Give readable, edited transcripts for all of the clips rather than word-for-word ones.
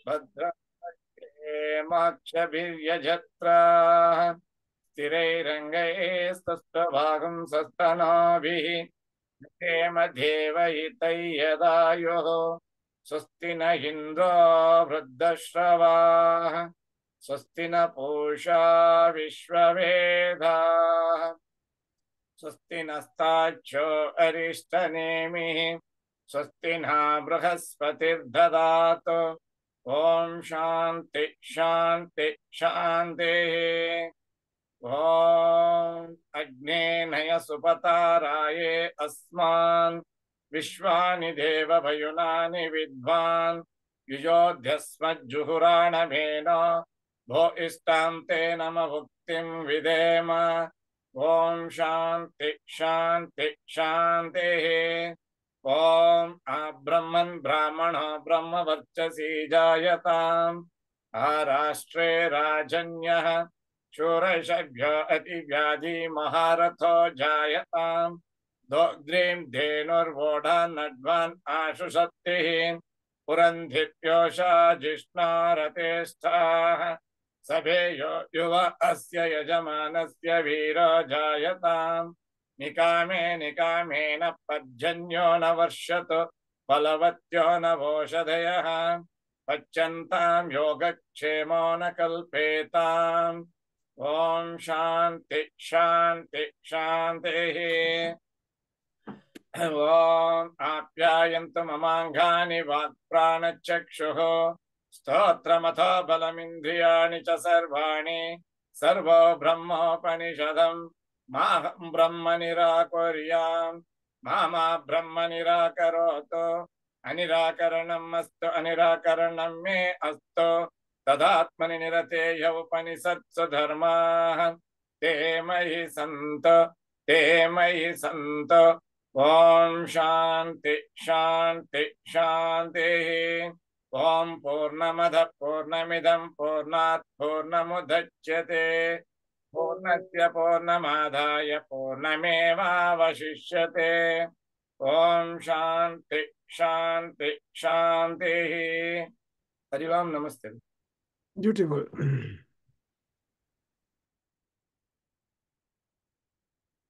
भद्राक्षभिर्यजत्राः स्थिरैरङ्गैस्तस्थभागं सस्तनोभिः देवहितैयदायुः स्वस्ति न इन्द्रो वृद्धश्रवाः स्वस्ति न पूषा विश्ववेदाः स्वस्ति नस्ताक्षो अरिष्टनेमिः स्वस्ति न बृहस्पतिर्ददातु ॐ शान्ति शान्ति शान्तिः ॐ अग्नेनय सुपताराये अस्मान् विश्वानि देवभयुनानि विद्वान् युजोध्यस्मज्जुहुराणमेन भो इष्टां ते नम भुक्तिं विधेम ॐ शान्ति शान्ति शान्तिः ॐ ब्रह्मन् ब्राह्मणो ब्रह्मवर्चसी जायताम् आराष्ट्रे राजन्यः शूरशभ्यो अतिव्याधि महारथो जायताम् दोग्ध्रीं धेनुर्वोढा नड्वान् आशुशक्तिः पुरन्धिप्योषा जिष्णारतेष्ठाः सभेयो युव अस्य यजमानस्य वीरो जायताम् निकामे निकामेन पर्जन्यो न वर्षतु फलवत्यो न वोषधयः पच्यन्तां योगक्षेमो न कल्पेताम् ॐ शान्ति शान्ति शान्तिः ॐ आप्यायन्तु ममाङ्गानि वाक्प्राणचक्षुः स्तोत्रमथो बलमिन्द्रियाणि च सर्वाणि सर्वो ब्रह्मोपनिषदम् माहं ब्रह्म निराकुर्याम् मा ब्रह्म निराकरोतु अनिराकरणम् अस्तु अनिराकरणं मे अस्तु तदात्मनि निरतेय उपनिषत्सु धर्माः ते मयि सन्तु ते मयि सन्तु ॐ शान्ति शान्ति शान्तिः ॐ पूर्णमदः पूर्णमिदं पूर्णात् पूर्णमुदच्यते पूर्णस्य पूर्णमादाय पूर्णमेवावशिष्यते ॐ शान्ति शान्ति शान्तिः हरि ओम नमस्ते Beautiful.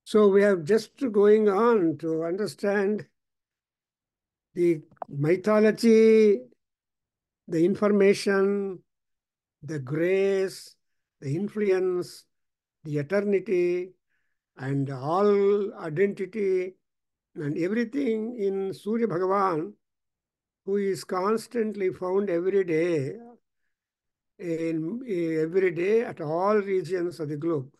So we have just going on to understand the mythology, the information, the grace, the influence, the eternity, and all identity and everything in Surya Bhagavan, who is constantly found every day at all regions of the globe.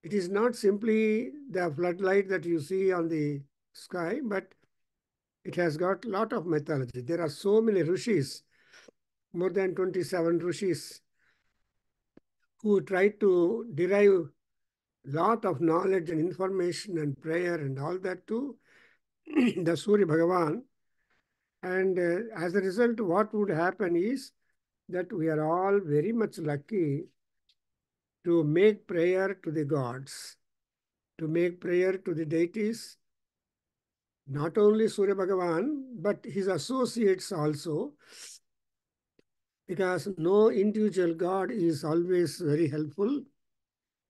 It is not simply the floodlight that you see on the sky, but it has got a lot of mythology. There are so many rishis, more than 27 rishis, who try to derive a lot of knowledge and information and prayer and all that to the Surya Bhagavan. And as a result, what would happen is that we are all very much lucky to make prayer to the gods, to make prayer to the deities, not only Surya Bhagavan, but his associates also, because no individual god is always very helpful,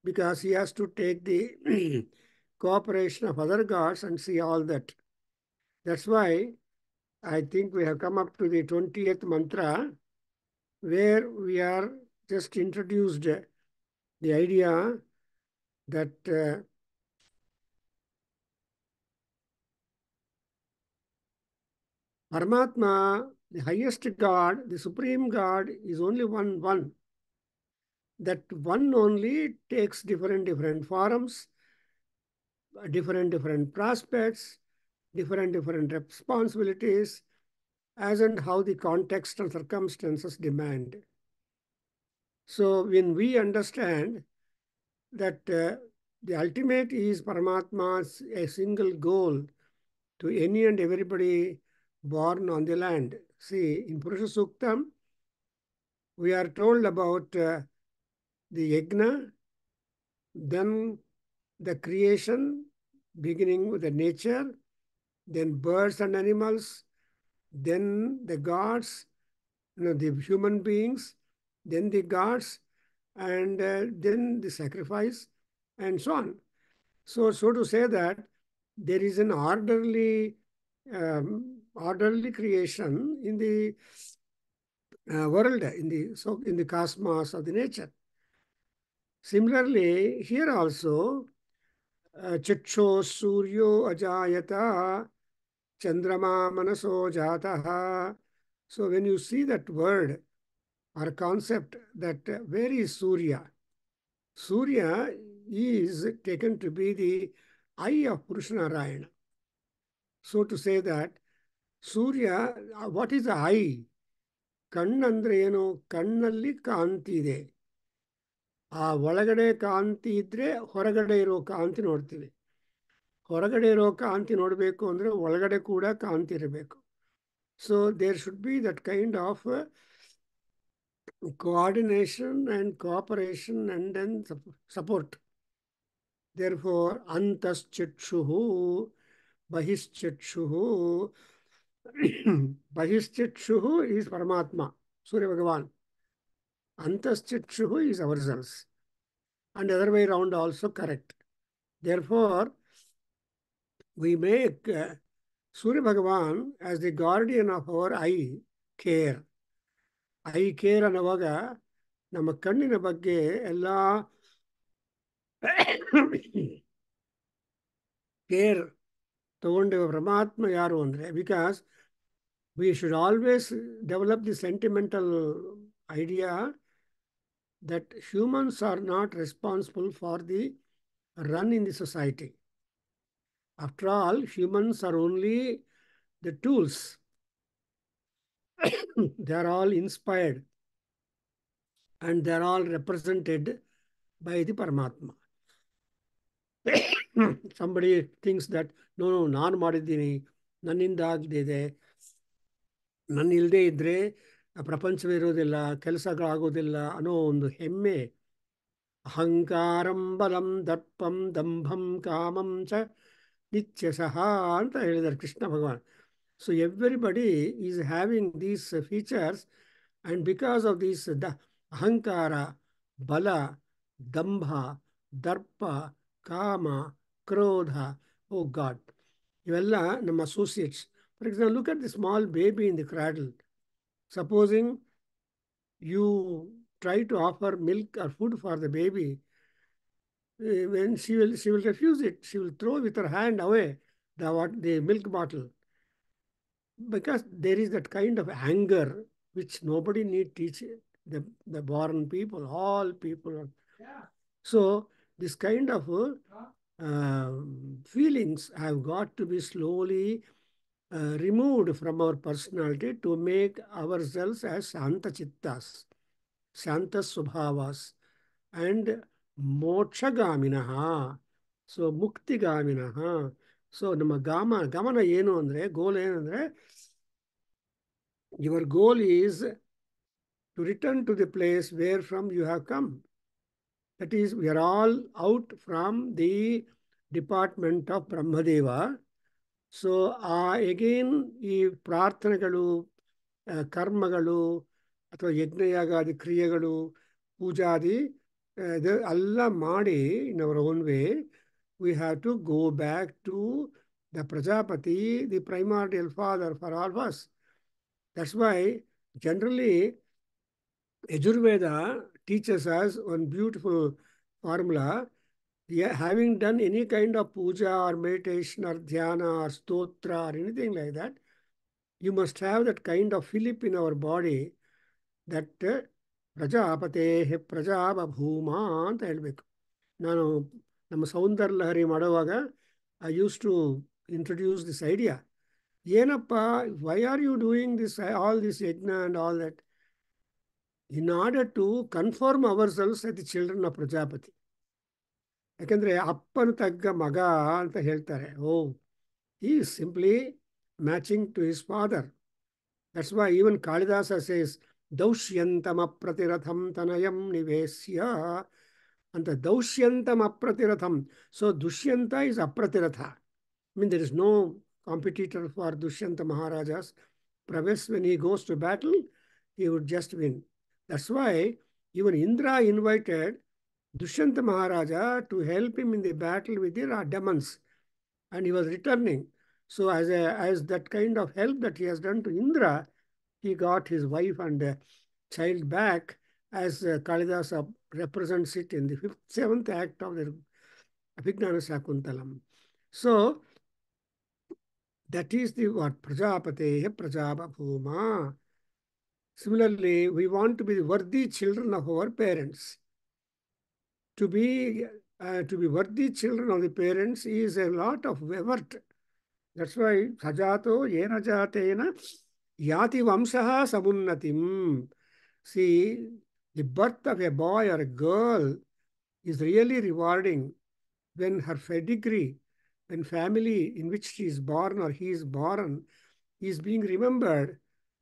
because he has to take the cooperation of other gods and see all that. That's why I think we have come up to the 20th mantra, where we are just introduced the idea that Paramatma, the highest God, the supreme God, is only one. That one only takes different forms, different prospects, different responsibilities, as and how the context and circumstances demand. So when we understand that the ultimate is Paramatma's a single goal to any and everybody born on the land. See, in Purusha Suktam, we are told about the yajna, then the creation, beginning with the nature, then birds and animals, then the gods, the human beings, then the gods, and then the sacrifice, and so on. So to say that there is an orderly creation in the world, in the cosmos of the nature. Similarly, here also, Chaksho Suryo Ajayata Chandrama Manaso Jataha. So when you see that word or concept, that where is Surya? Surya is taken to be the eye of Purushanarayana. So to say that Surya, what is the eye? ಕಣ್ಣಂದ್ರೆ ಏನು? ಕಣ್ಣಲ್ಲಿ ಕಾಂತಿ ಇದೆ. ಆ ಒಳಗಡೆ ಕಾಂತಿ ಇದ್ರೆ ಹೊರಗಡೆ ಇರೋ ಕಾಂತಿ ನೋಡ್ತೀವಿ. ಹೊರಗಡೆ ಇರೋ ಕಾಂತಿ ನೋಡಬೇಕು ಅಂದ್ರೆ ಒಳಗಡೆ ಕೂಡ ಕಾಂತಿ ಇರಬೇಕು. So there should be that kind of coordination and cooperation and then support. Therefore, antaschakshuhu, bahischakshuhu. Bahischakshuhu is Paramatma, Surya Bhagavan. Antaschakshuhu is ourselves. And the other way around also correct. Therefore, we make Surya Bhagavan as the guardian of our eye care. Eye care ಅನ್ನುವಾಗ ನಮ್ಮ ಕಣ್ಣಿನ ಬಗ್ಗೆ ಎಲ್ಲ care ತಗೊಂಡಿರುವ ಪರಮಾತ್ಮ ಯಾರು ಅಂದರೆ, because we should always develop the sentimental idea that humans are not responsible for the run in the society. After all, humans are only the tools. They are all inspired and they are all represented by the Paramatma. Somebody thinks that, no, ನಾನು ಮಾಡಿದ್ದೀನಿ, ನನ್ನಿಂದ ಆಗದಿದೆ, ನನ್ನ ಇಲ್ಲದೆ ಇದ್ದರೆ ಪ್ರಪಂಚವಿರೋದಿಲ್ಲ, ಕೆಲಸಗಳಾಗೋದಿಲ್ಲ ಅನ್ನೋ ಒಂದು ಹೆಮ್ಮೆ, ಅಹಂಕಾರಂ ಬಲಂ ದರ್ಪಂ ದಂಭಂ ಕಾಮಂ ಚ ನಿತ್ಯಶಃ ಅಂತ ಹೇಳಿದ್ದಾರೆ ಕೃಷ್ಣ ಭಗವಾನ್. So everybody is having these features, and because of this ahankara, bala, dambha, darpa, kama, krodha, oh God, ಇವೆಲ್ಲ ನಮ್ಮ associates. For example, look at the small baby in the cradle. Supposing you try to offer milk or food for the baby, when she will refuse it. She will throw with her hand away the milk bottle, because there is that kind of anger which nobody need teach the born people, all people. Yeah. So this kind of feelings have got to be slowly removed from our personality to make ourselves as Shanta Chittas, Shanta Subhavas, and Mokshagaminaha. So Muktigaminaha. So ನಮ್ಮ ಗಮನ ಏನು ಅಂದರೆ, ಗೋಲ್ ಏನಂದರೆ, your goal is to return to the place where from you have come. That is, we are all out from the department of Brahmadeva. So again ಈ ಪ್ರಾರ್ಥನೆಗಳು, ಕರ್ಮಗಳು ಅಥವಾ ಯಜ್ಞಯಾಗಾದಿ ಕ್ರಿಯೆಗಳು, ಪೂಜಾದಿ ಇದು ಎಲ್ಲ ಮಾಡಿ in our own way we have to go back to the Prajapati, the primordial father for all of us. That's why generally Yajurveda teachers us one beautiful formula. Yeah, having done any kind of puja or meditation or dhyana or stotra or anything like that, you must have that kind of fillip in our body that ಪ್ರಜಾಪತೇಃ ಪ್ರಜಾಬಭೂಮಾ ಅಂತ ಹೇಳಬೇಕು. ನಾನು ನಮ್ಮ ಸೌಂದರ್ಯ ಲಹರಿ ಮಾಡುವಾಗ I use to introduce this idea. ಏನಪ್ಪ, why are you doing this all this yajna and all that? In order to confirm our selves at the children of Prajapati. ಯಾಕೆಂದರೆ ಅಪ್ಪನ ತಗ್ಗ ಮಗ ಅಂತ ಹೇಳ್ತಾರೆ. he is simply matching to his father. That's why even Kalidasa says, ದೌಷ್ಯಂತಮ ಪ್ರತಿರಥಂ ತನಯಂ ನಿವೇಶ್ಯ ಅಂತ. ದೌಷ್ಯಂತಮ ಅಪ್ರತಿರಥಂ. ಸೊ ದುಷ್ಯಂತ is ಅಪ್ರತಿರಥ. I mean, there is no competitor for Dushyanta Maharajas. prowess when he goes to battle, he would just win. That's why even Indra invited Dushyanta Maharaja to help him in the battle with the demons, and he was returning. So as that kind of help that he has done to Indra, he got his wife and child back, as Kalidasa represents it in the seventh act of the Abhignana Shakuntalam. So that is the what Prajapateya Prajabhuma. Similarly, we want to be the worthy children of our parents. To be worthy children of the parents is a lot of effort. That's why sajato yena jatena yati vamsaha samunnatim. See, the birth of a boy or a girl is really rewarding when her pedigree, when family in which she is born or he is born is being remembered,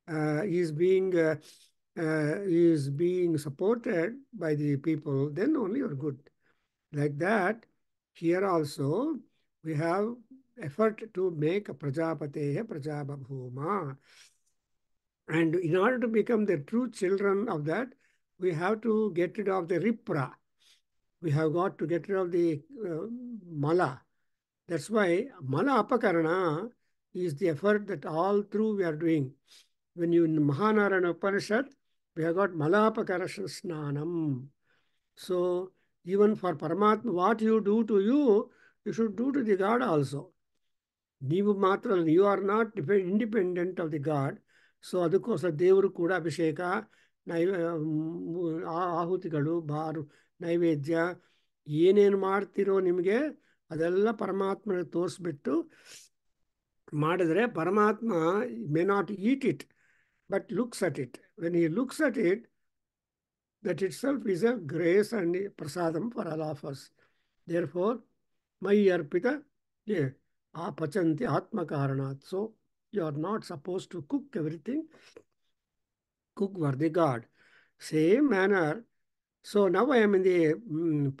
is being supported by the people, then only you're good. Like that, here also we have effort to make a Prajapateya Prajababhuma. And in order to become the true children of that, we have to get rid of the Ripra. We have got to get rid of the Mala. That's why Mala Apakarana is the effort that all through we are doing. When you in Mahanarayana Upanishad, we have got Mala Apakarana Snanam. So even for Paramatma, what you do to you, you should do to the God also. You are not independent of the God. So ಅದಕ್ಕೋಸ್ಕರ ದೇವರು ಕೂಡ ಅಭಿಷೇಕ ಆಹುತಿಗಳು ಬಾರು ನೈವೇದ್ಯ ಏನೇನು ಮಾಡ್ತಿರೋ ನಿಮಗೆ ಅದೆಲ್ಲ ಪರಮಾತ್ಮ ತೋರಿಸ್ಬಿಟ್ಟು ಮಾಡಿದ್ರೆ ಪರಮಾತ್ಮ may not eat it but looks at it. When he looks at it, that itself is a grace and prasadam for all of us. Therefore, Mai Arpita, yeah, Pachanti Atma Karanat. So, you are not supposed to cook everything. Cook for the God. Same manner. So, now I am in the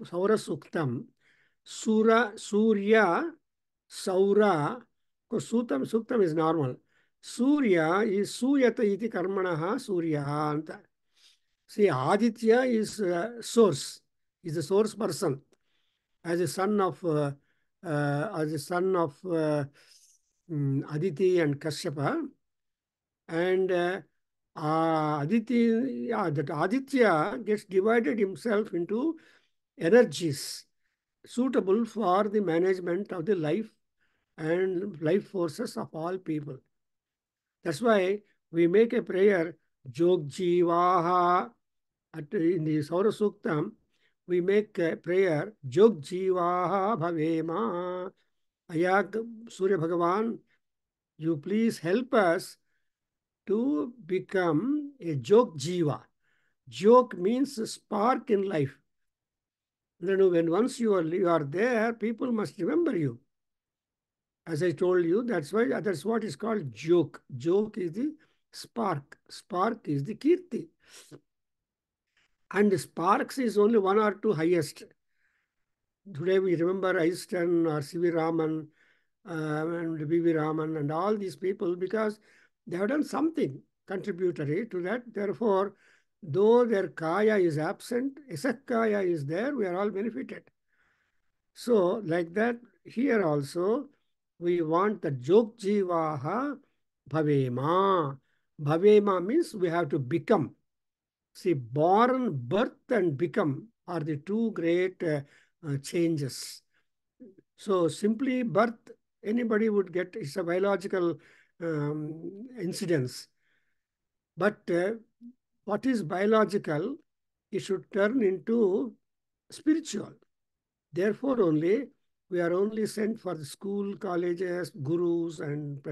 Saura Suktam. Surya, Saura. Suktam is normal. Surya is Suyata iti karmanaha Surya anta. See, Aditya is source, is the source person, as a son of Aditi and Kashyapa, and that Aditya gets divided himself into energies suitable for the management of the life and life forces of all people. That's why we make a prayer, Jog Jivaha. In the Saura Suktam, we make a prayer, Jog Jivaha Bhavema. Ayag Surya Bhagavan, you please help us to become a Jog Jiva. Jog means spark in life. Then when once you are there, people must remember you. As I told you, that's what is called Jog. Jog is the spark. Spark is the Kirti. And sparks is only one or two highest. Today we remember Einstein or C.V. Raman and V.V. Raman and all these people because they have done something contributory to that. Therefore, though their kaya is absent, Isakaya is there, we are all benefited. So, like that, here also, we want the Jog Jivaha Bhavema. Bhavema means we have to become. See, born, birth, and become are the two great changes. So simply birth, anybody would get, it's a biological incidence. But what is biological, it should turn into spiritual. Therefore only, we are only sent for the school, colleges, gurus, and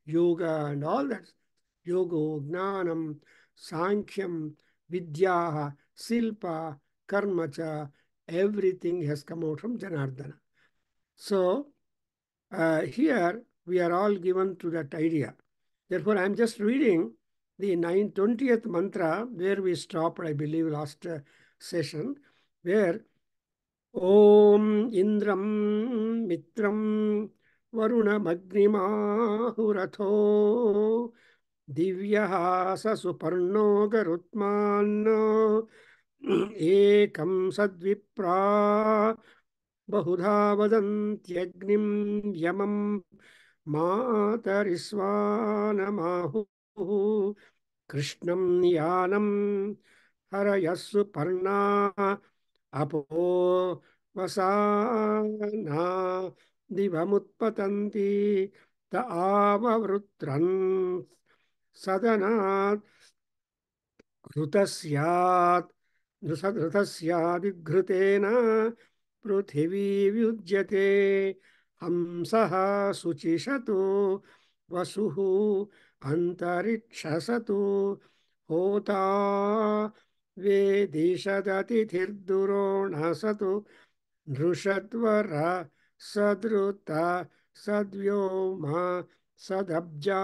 yoga and all that. Yoga, Gnanam, Sankhyam, Vidya, Silpa, Karmacha, everything has come out from Janardana. So, here we are all given to that idea. Therefore, I am just reading the 20th mantra where we stopped, I believe, last session, where Om Indram Mitram Varuna Magnimahuratho दिव्यः स सुपर्णो गरुत्मान् एकं सद्विप्रा बहुधा वदन्त्यग्निं यमं मातरिस्वानमाहुः कृष्णं यानं हरयः सुपर्णा अपो वसाना दिवमुत्पतन्ति त आववृत्रन् सदनात् ऋतस्यात् ऋतस्यादिघृतेन पृथिवी व्युज्यते हंसः शुचिषतु वसुः अन्तरिक्षसतु होता वेदिशदतिथिर्दुरोणसतु नृषद्वर सदृत सद्व्योम सदब्जा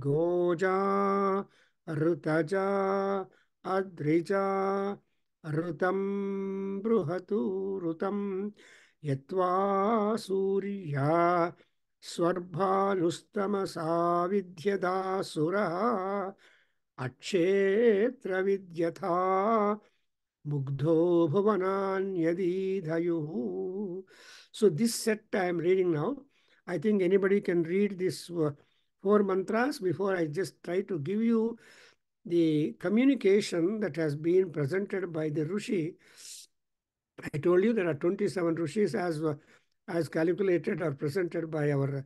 गोजा ऋतजा Adrija ऋतं बृहतु ऋतं यत्वा Surya स्वर्भानुस्तमसा विद्यदासुरः अक्षेत्रविद्यथा मुग्धो भुवनान्यदीधयुः. So this set I am reading now. I think anybody can read this four mantras before I just try to give you the communication that has been presented by the Rishi. I told you there are 27 Rishis as calculated or presented by our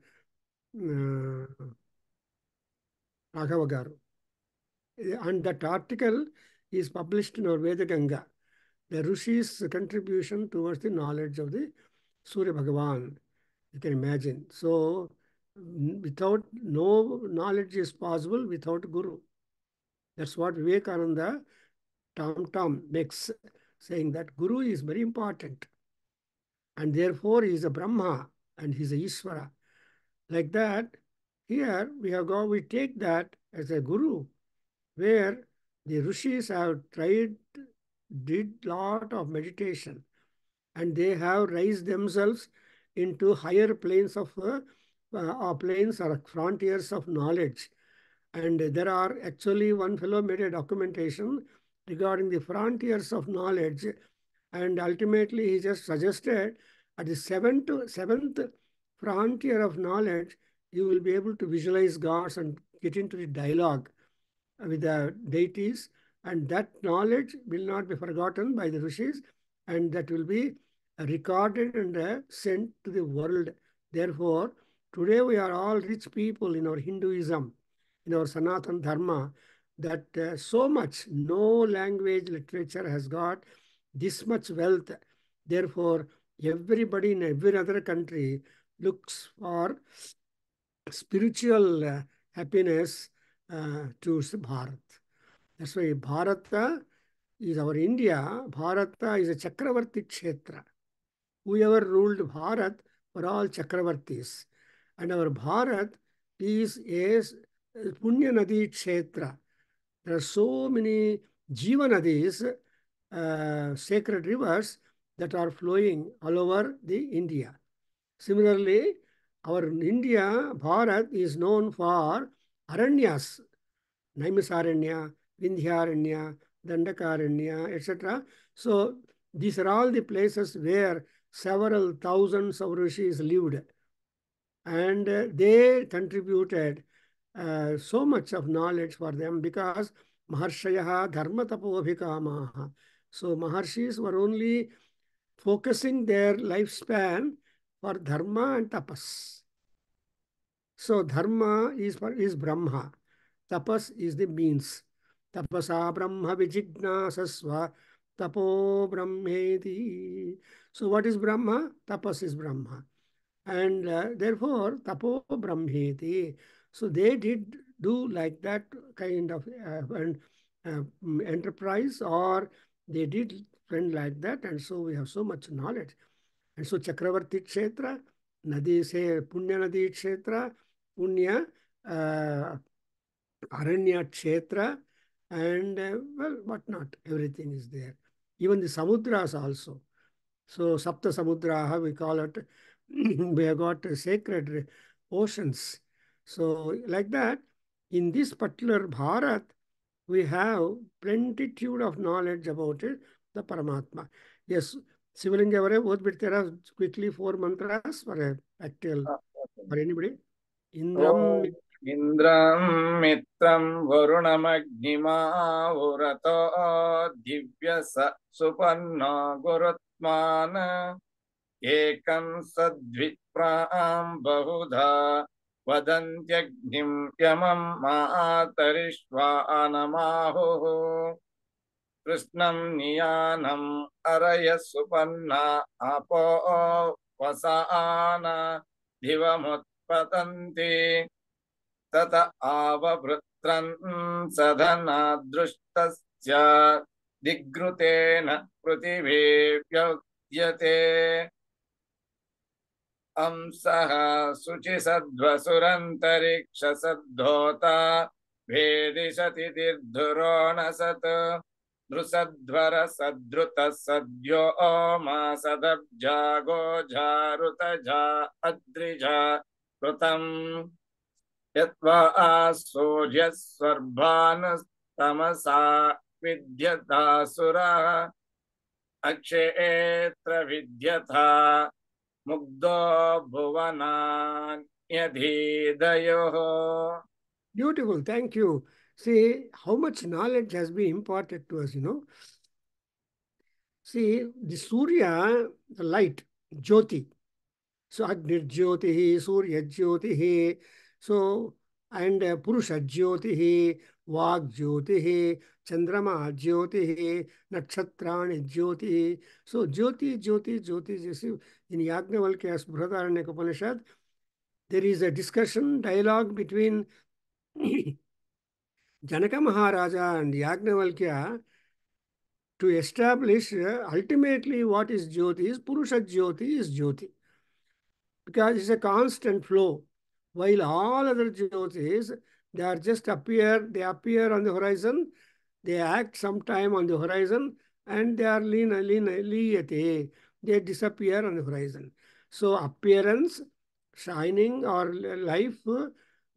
Raghava Garu. And that article is published in our Veda Ganga. The Rishi's contribution towards the knowledge of the Surya Bhagavan. You can imagine. So, without no knowledge is possible without Guru. That's what Vivekananda Tom makes, saying that Guru is very important. And therefore, he is a Brahma and he is a Ishvara. Like that, here we take that as a Guru, where the Rishis have did lot of meditation, and they have raised themselves into higher planes planes or frontiers of knowledge. And there are actually, one fellow made a documentation regarding the frontiers of knowledge, and ultimately he just suggested at the seventh frontier of knowledge, you will be able to visualize gods and get into the dialogue with the deities, and that knowledge will not be forgotten by the rishis, and that will be recorded and sent to the world. Therefore, today we are all rich people in our Hinduism, in our Sanatan Dharma, that so much, no language literature has got this much wealth. Therefore, everybody in every other country looks for spiritual happiness to Bharat. That's why Bharata is our India. Bharata is a Chakravarti Kshetra. Whoever ruled Bharat were all Chakravartis. And our Bharat is a Punya Nadi Kshetra. There are so many Jiva Nadis, sacred rivers that are flowing all over the India. Similarly, our India, Bharat, is known for Aranyas, Naimisaranya, Vindhyaranya, Dandakaranya, etc. So these are all the places where several thousands of rishis lived, and they contributed so much of knowledge for them, because Maharshayaha Dharma Tapobhikamaha. So Maharshis were only focusing their lifespan for Dharma and Tapas. So Dharma is Brahma. Tapas is the means. Tapasa Brahma Vijignasasva Tapo Brahmeti. So what is Brahma? Tapas is Brahma. And therefore, Tapo Brahmeti. So they did do like that kind of enterprise, or they did spend like that. And so we have so much knowledge. And so Chakravarti Kshetra, Nadi say Punya Nadi Kshetra, Punya Aranya Kshetra, and well, what not, everything is there. Even the Samudras also. So Sapta Samudraha, we call it, we have got sacred oceans. So like that, In this particular Bharat, we have plenitude of knowledge about it, the Paramatma. Yes, Sivalinga avare ಓದ್ಬಿಡ್ತೀರಾ quickly 4 mantras for a actual for anybody? Indram ಓಂ ಇಂದ್ರಂ ಮಿತ್ರಂ ವರುಣಮಗ್ನಿಮಾವುರತೋ ದಿವ್ಯ ಸುಪರ್ಣೋ ಗುರುತ್ಮಾನ್ ಏಕಂ ಸದ್ವಿಪ್ರಾಂ ಬಹುಧಾ ವದಂತ್ಯಗ್ನಿಂ ಯಮಂ ಮಾತರಿಷ್ವಾನಮಾಹುಃ ಕೃಷ್ಣಂ ನಿಯಾನಂ ಅರಯ ಸುಪರ್ಣ ಅಪೋ ವಸಾನ ದಿವಮುತ್ಪತಂತಿ ತತ ಆವವೃತ್ರನ್ ಸದನಾದೃಷ್ಟಸ್ಯ ದಿಗ್ಋತೇನ ಪೃಥಿವೀ ವ್ಯವ್ಯತೆ ಅಂಸಃ ಶುಚಿಸದ್ವಸುರಂತರಿಕ್ಷ ಸದ್ಧೋತ ಭೇದಿಶತಿ ತೀರ್ಧುರೋಣಸತ್ ನೃಸಧ್ವರ ಸದ್ರುತ ಸದ್ಯೋ ಮಾಸದಬ್ಜಾಗೋ ಝಾರುತಜಾ ಅದ್ರಿಜಾ ಕೃತಂ ಯತ್ವಾ ಸೂರ್ಯಸ್ವರ್ಭಾನಸ್ತಮಸಾ ವಿದ್ಯತಾಸುರ ಅಕ್ಷೇತ್ರ ವಿದ್ಯಥಾ ಮುಗ್ಧೋ ಭುವನಾನ್ಯಧೀದಯೋಃ. Beautiful, thank you. See how much knowledge has been imparted to us, See, the Surya, the light, Jyoti. So, Agni Jyotihi, Surya Jyotihi. So, and Purusha Jyotihi, Vag Jyotihi, Chandrama Jyotihi, Nakshatrani Jyotihi. So, Jyoti, Jyoti, Jyoti. You see, in Yajnavalkya's Brihadaranyaka Upanishad, there is a discussion, dialogue between Janaka Maharaja and Yajnavalkya to establish ultimately what is Jyoti is Purusha Jyoti is Jyoti. Because it's a constant flow. While all other Jyotis, they are just they appear on the horizon, they act sometime on the horizon, and they are liyate, they disappear on the horizon. So appearance, shining or life,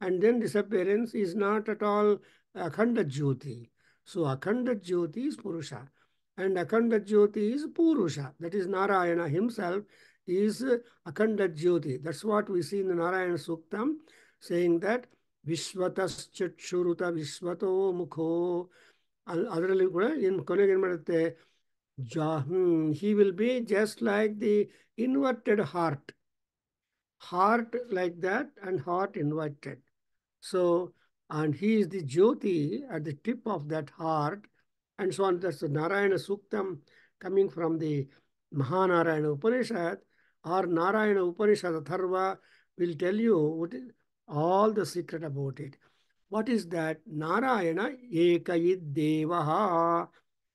and then disappearance is not at all Akhanda Jyoti. So Akhanda Jyoti is Purusha, and Akhanda Jyoti is Purusha. That is Narayana himself is Akhanda Jyoti. That's what we see in the Narayana Suktam, saying that Vishvataschakshuruta Vishvato Mukho. ಅದರಲ್ಲಿ ಕೂಡ ಇನ್ನು ಕೊನೆಗೆ ಏನು ಮಾಡುತ್ತೆ he will be just like the inverted heart like that and heart inverted. So, and he is the Jyoti at the tip of that heart, and so on. That's the Narayana Suktam coming from the Mahanarayana Upanishad, or Narayana Upanishad Atharva will tell you what is all the secret about it. What is that? Narayana Ekayid Devaha.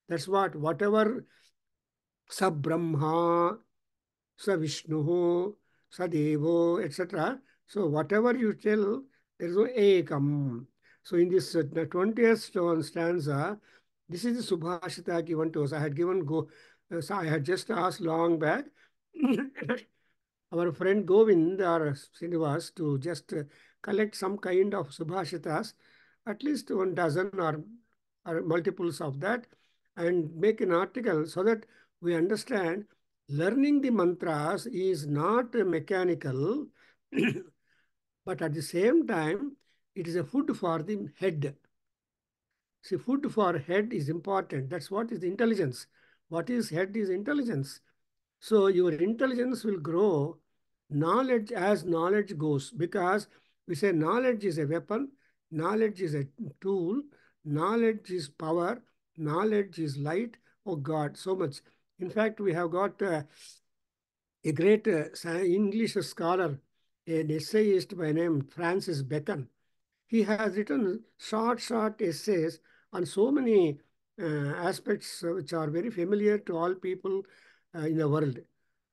That's what, whatever Sa Brahma, Sa Vishnu, Sa Devo, etc. So whatever you tell, there is no Ekam. So in this 20th stanza, this is the Subhashita given to us. I had so I had just asked long back our friend Govind or Srinivas to just collect some kind of Subhashitas, at least 1 dozen or multiples of that, and make an article so that we understand learning the mantras is not mechanical, but at the same time, it is a food for the head. See, food for head is important. That's what is the intelligence. What is head is intelligence. So your intelligence will grow knowledge as knowledge goes, because we say knowledge is a weapon, knowledge is a tool, knowledge is power, knowledge is light. Oh God, so much. In fact, we have got a great English scholar, an essayist by name Francis Bacon. He has written short essays on so many aspects which are very familiar to all people in the world.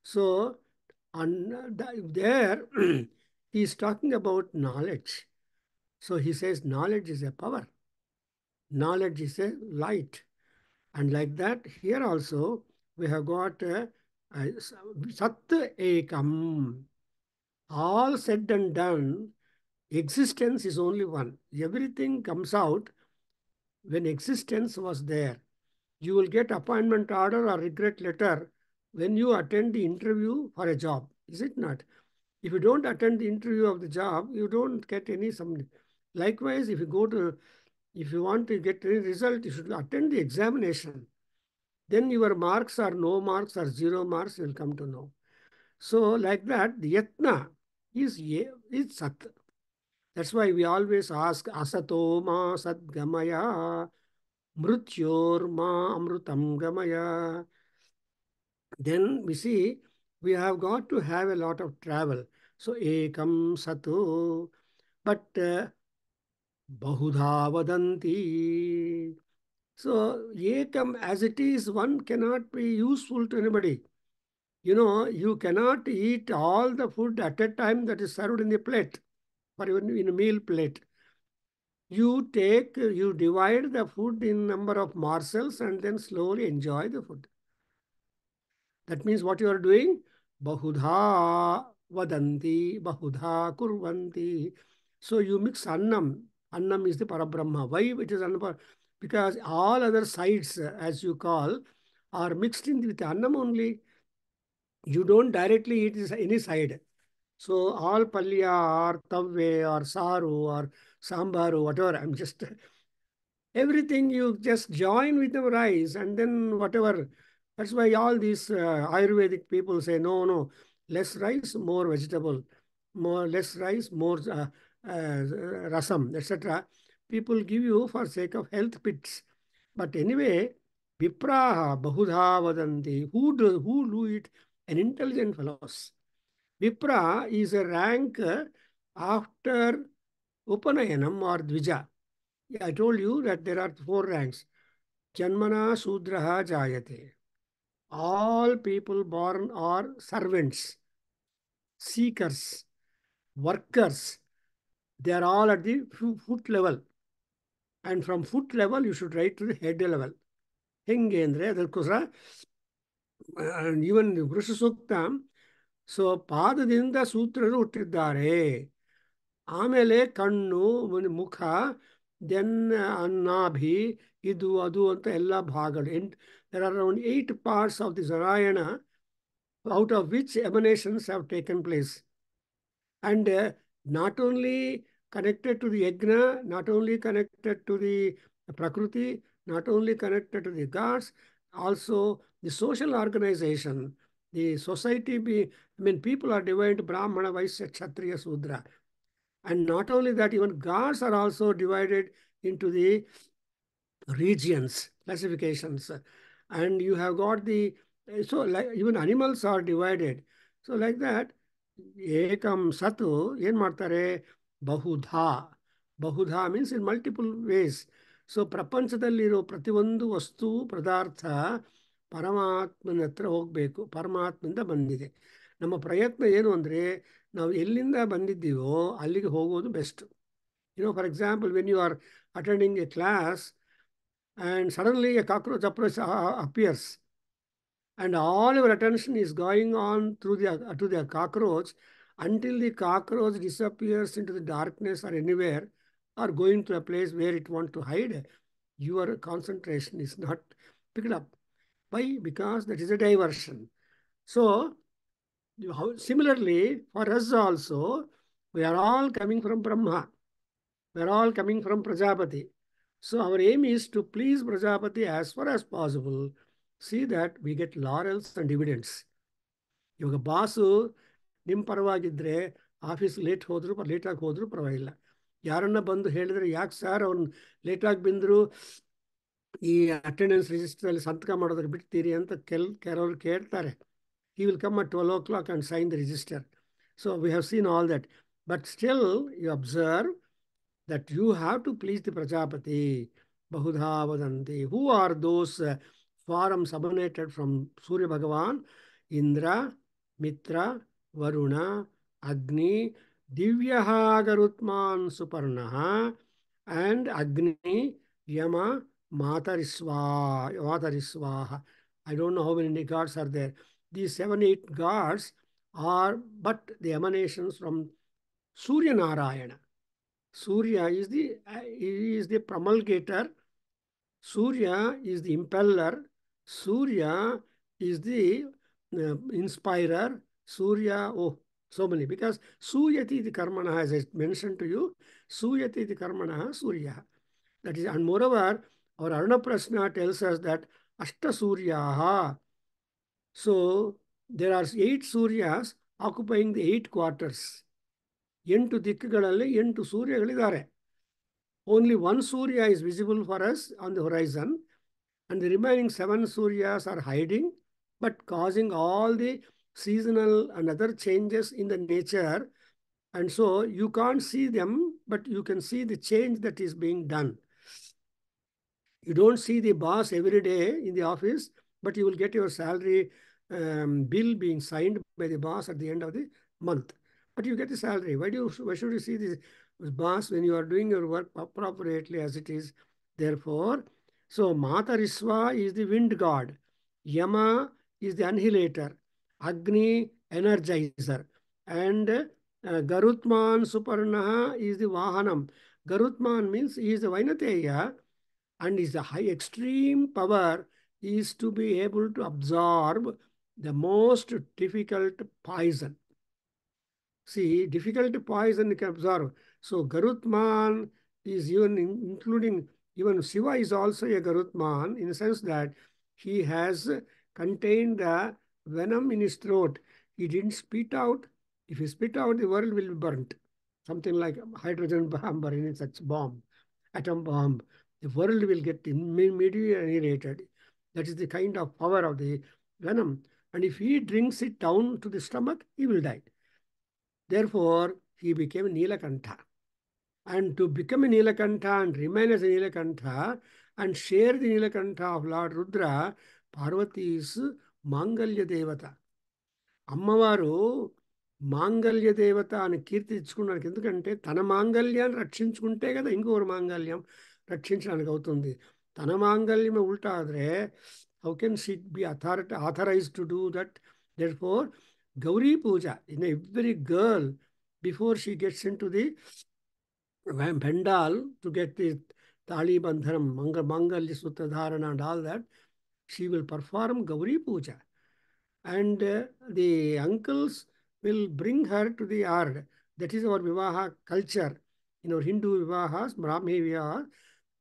So, there he is talking about knowledge. So he says knowledge is a power. Knowledge is a light. And like that, here also, we have got Sat Ekam. All said and done, Existence is only one. Everything comes out when existence was there. You will get appointment order or regret letter when you attend the interview for a job, is it not? If you don't attend the interview of the job, you don't get any some. Likewise, if you want to get any result, you should attend the examination. Then your marks are no marks or zero marks, you will come to know. So like that, the yatna is sat. That's why we always ask asato ma sadgamaya, mrutyor ma amrutam gamaya. Then we see we have got to have a lot of travel. So ekam satu, but bahudha vadanti. So ekam as it is, one cannot be useful to anybody. You know, you cannot eat all the food at a time that is served in the plate or even in a meal plate. You divide the food in number of morsels and then slowly enjoy the food. That means what you are doing, bahudha vadanti, bahudha kurvanti. So you mix annam. Annam is the parabrahma. Why it is annam? Because all other sides, as you call, are mixed in with annam only. You don't directly eat any side. So all palya or tavve or saru or sambaru, whatever, I'm just everything you just join with the rice and then whatever. That's why all these Ayurvedic people say, no, no, less rice, more vegetable, more less rice, more rasam, etc. People give you for sake of health pits. But anyway, vipraha bahudha vadanti. Who do it? An intelligent fellows. Vipra is a rank after Upanayanam or Dvija. I told you that there are four ranks. Janmana Sudraha Jayate. All people born are servants, seekers, workers. They are all at the foot level. And from foot level, you should write to the head level. ಹೆಂಗೆ ಅಂದರೆ ಅದಕ್ಕೋಸ್ಕರ even ವೃಷ ಸೂಕ್ತ so ಪಾದದಿಂದ ಸೂತ್ರರು ಹುಟ್ಟಿದ್ದಾರೆ. ಆಮೇಲೆ ಕಣ್ಣು, ಮುಖ, then ನಾಭಿ, ಇದು ಅದು ಅಂತ ಎಲ್ಲ ಭಾಗಗಳು. There are around 8 parts of the Narayana, out of which emanations have taken place. And not only connected to the yajna, not only connected to the prakriti, not only connected to the gods, also the social organization, the society. People are divided Brahmana, Vaishya, Kshatriya, Sudra. And not only that, even gods are also divided into the regions, classifications. And you have got the, so like even animals are divided. So like that, ekam satu, yen ಮಾಡ್ತಾರೆ ಬಹುಧಾ. ಬಹುಧಾ means in multiple ways. So ಪ್ರಪಂಚದಲ್ಲಿರೋ ಪ್ರತಿಯೊಂದು ವಸ್ತು ಪದಾರ್ಥ ಪರಮಾತ್ಮನ ಹತ್ರ ಹೋಗಬೇಕು, ಪರಮಾತ್ಮನಿಂದ ಬಂದಿದೆ. ನಮ್ಮ ಪ್ರಯತ್ನ ಏನು ಅಂದರೆ ನಾವು ಎಲ್ಲಿಂದ ಬಂದಿದ್ದೀವೋ ಅಲ್ಲಿಗೆ ಹೋಗೋದು best. For example, when you are attending a class and suddenly a cockroach appears and all your attention is going on to the cockroach until the cockroach disappears into the darkness or anywhere or going to a place where it wants to hide, your concentration is not picked up. Why? Because that is a diversion. So similarly, for us also, we are all coming from Brahma. We are all coming from Prajapati. So our aim is to please Prajapati as far as possible. See that we get laurels and dividends. ಇವಾಗ boss ನಿಮ್ಮ ಪರವಾಗಿದ್ದರೆ office ಲೇಟಾಗಿ ಹೋದರೂ ಪರವಾಗಿಲ್ಲ. ಯಾರನ್ನ ಬಂದು ಹೇಳಿದ್ರೆ, ಯಾಕೆ sir ಅವ್ನು ಲೇಟಾಗಿ ಬಂದರು, ಈ ಅಟೆಂಡೆನ್ಸ್ ರಿಜಿಸ್ಟ್ರಲ್ಲಿ ಸಂತಕ ಮಾಡೋದಕ್ಕೆ ಬಿಡ್ತೀರಿ ಅಂತ ಕೆಲವರು ಕೇಳ್ತಾರೆ. He will come at 12 o'clock and sign the register. So we have seen all that. But still, you observe that you have to please the Prajapati. Bahudha vadanti. Who are those forms emanated from Surya Bhagavan? Indra, Mitra, Varuna, Agni, Divyaha Garutman Suparnaha, and Agni, Yama, Matariswaha. I don't know how many gods are there. These 7-8 gods are but the emanations from Surya Narayana. Surya is the promulgator. Surya is the impeller. Surya is the inspirer. Surya, oh, so many. Because Suyati the Karmana, as I mentioned to you, Suyati the Karmana, Surya. That is, and moreover, our Aruna Prasna tells us that Ashta Suryaha. So there are 8 Suryas occupying the 8 quarters. 8 ದಿಕ್ಕುಗಳಲ್ಲಿ 8 ಸೂರ್ಯಗಳಿದ್ದಾರೆ. Only one Surya is visible for us on the horizon, and the remaining 7 Suryas are hiding, but causing all the seasonal and other changes in the nature. And so you can't see them, but you can see the change that is being done. You don't see the boss every day in the office, but you will get your salary bill being signed by the boss at the end of the month. But you get the salary. Why should you see the boss when you are doing your work appropriately as it is? Therefore, so Matarisva is the wind god, Yama is the annihilator, Agni energizer, and Garutman Suparnaha is the Vahanam. Garutman means he is the Vainateya, and his high extreme power is to be able to absorb the most difficult poison. See, difficult poison you can absorb. So Garutman is even including, even Shiva is also a Garutman in the sense that he has contained the venom in his throat. He didn't spit out. If he spit out, the world will be burnt. Something like hydrogen bomb or any such bomb, atom bomb. The world will get immediately annihilated. That is the kind of power of the venom. And if he drinks it down to the stomach, he will die. Therefore, he became Nilakantha. And to become a Nilakantha and remain as a Nilakantha and share the Nilakantha of Lord Rudra, Parvati is Mangalya Devata. అమ్మవారు మాంగళ్య దేవత అని కీర్తి ఇచ్చుకున్నానికి, ఎందుకంటే తన మాంగళ్యాన్ని రక్షించుకుంటే కదా ఇంకొకరు మాంగళ్యం రక్షించడానికి అవుతుంది. తన మాంగళ్యం ఉల్టా ఆದ್ರೆ how can she be authorized to do that? Therefore, Gauri Puja in every girl, before she gets into the Pendal to get the Tali Bandhanam, Mangalya Sutra Dharana and all that, she will perform Gauri Puja. And the uncles will bring her to the yard. That is our Vivaha culture. In our Hindu Vivahas, Brahmi Vivahas,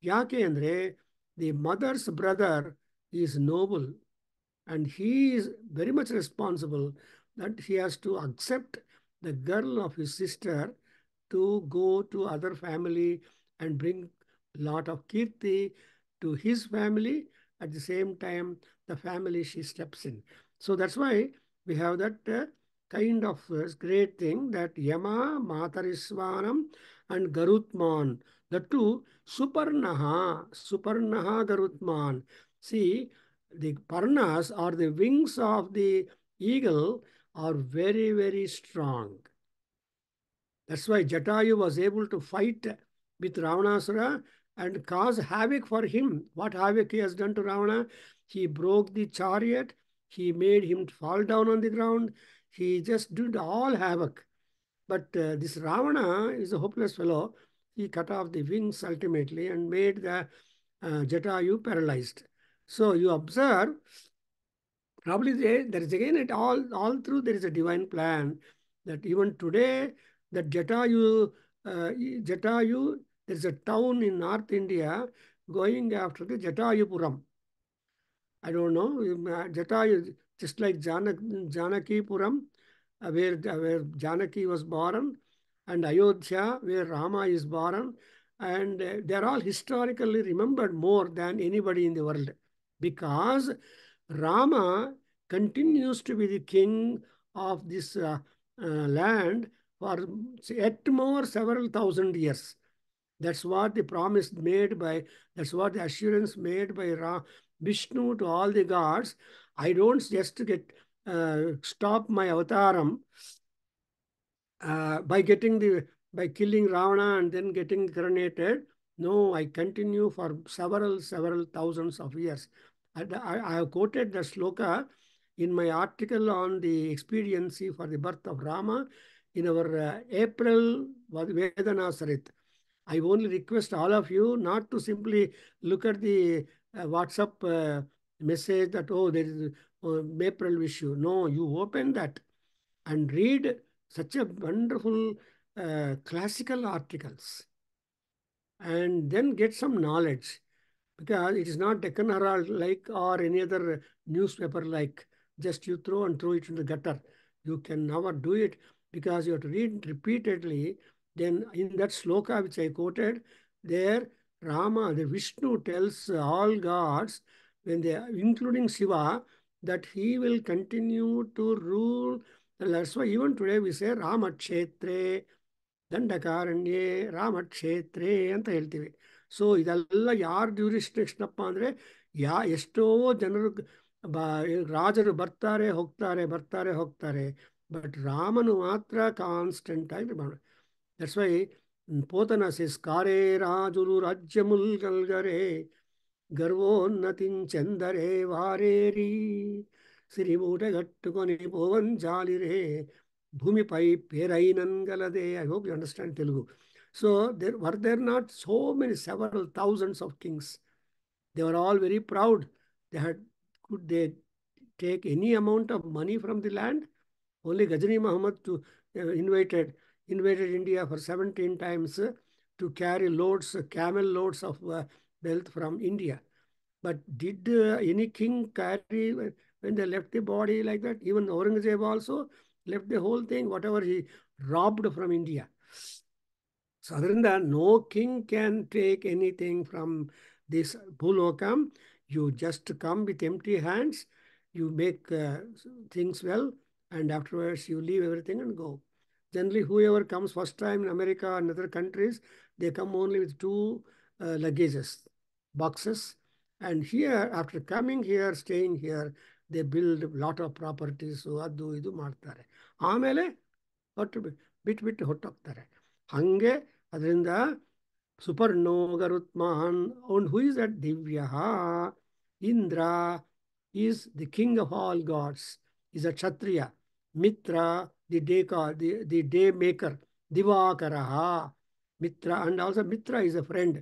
Yake andre, the mother's brother is noble and he is very much responsible that he has to accept the girl of his sister to go to other family and bring lot of kirti to his family. At the same time, the family she steps in. So that's why we have that kind of great thing that Yama, Matariswanam, and Garutman. The two, Suparnaha Garutman. See, the Parnas or the wings of the eagle are very, very strong. That's why Jatayu was able to fight with Ravanasura and cause havoc for him. What havoc he has done to Ravana? He broke the chariot. He made him fall down on the ground. He just did all havoc. But this Ravana is a hopeless fellow. He cut off the wings ultimately and made the Jatayu paralyzed. So you observe, probably there is again all through there is a divine plan that even today that Jatayu, there is a town in North India going after the Jatayupuram. I don't know, Jatayu, just like Janakipuram, where Janaki was born, and Ayodhya, where Rama is born, and they're all historically remembered more than anybody in the world, because Rama continues to be the king of this land for yet more several thousand years. That's what the promise made by, that's what the assurance made by Vishnu to all the gods. I don't just get stop my avataram by killing Ravana and then getting coronated. No, I continue for several thousands of years. I have quoted the sloka in my article on the expediency for the birth of Rama in our April Vedana Sarit. I only request all of you not to simply look at the WhatsApp message that, oh, there is April wish you. No, you open that and read such a wonderful classical articles and then get some knowledge, because it is not Deccan Herald like or any other newspaper like just you throw it in the gutter. You can never do it, because you have to read repeatedly. Then in that sloka which I quoted, there Rama, the Vishnu tells all gods, when they, including Shiva, that he will continue to rule. That's why even today we say Rama Kshetre, ದಂಡಕಾರಣ್ಯೇ ರಾಮಕ್ಷೇತ್ರೇ ಅಂತ ಹೇಳ್ತೀವಿ. So ಇದೆಲ್ಲ ಯಾರ ಡ್ಯೂರಿಸ್ಟ್ರಿಕ್ಷನ್ ಅಪ್ಪ ಅಂದರೆ, ಎಷ್ಟೋ ಜನರು ಬ ರಾಜರು ಬರ್ತಾರೆ ಹೋಗ್ತಾರೆ ಬರ್ತಾರೆ ಹೋಗ್ತಾರೆ, ಬಟ್ ರಾಮನು ಮಾತ್ರ ಕಾನ್ಸ್ಟೆಂಟ್ ಆಗಿ ದಟ್ಸ್ ವೈ పోతన సేస్ కారే రాజులు రాజ్యముల్ గల్గరే గర్వోన్నతించెందరే వారేరి సిరిమూట గట్టుకొని పోవంజాలిరే భూమిపై పేరైనంగలదే. I hope you understand Telugu. So there not so many, several thousands of kings. They were all very proud. Could they take any amount of money from the land? Only Ghazani Muhammad invaded India for 17 times to carry loads, camel loads of wealth from India. But did any king carry when they left the body like that? Even Aurangzeb also left the whole thing, whatever he robbed from India. So other than that, no king can take anything from this Bhulokam. You just come with empty hands, you make things well, and afterwards you leave everything and go. Generally, whoever comes first time in America and other countries, they come only with two luggages, boxes. And here, after coming here, staying here, they build a lot of properties. So ಅದು ಇದು ಮಾಡ್ತಾರೆ. ಆಮೇಲೆ ಬಿಟ್ಟು ಹೊಟ್ಟೋಗ್ತಾರೆ. ಹಂಗೆ ಅದರಿಂದ ಸುಪರ್ಣೋ ಗರುತ್ಮಾನ್. And who is that Divyaha? Indra is the king of all gods, is a Kshatriya. Mitra, the day maker, Divakaraha. Mitra, and also Mitra is a friend.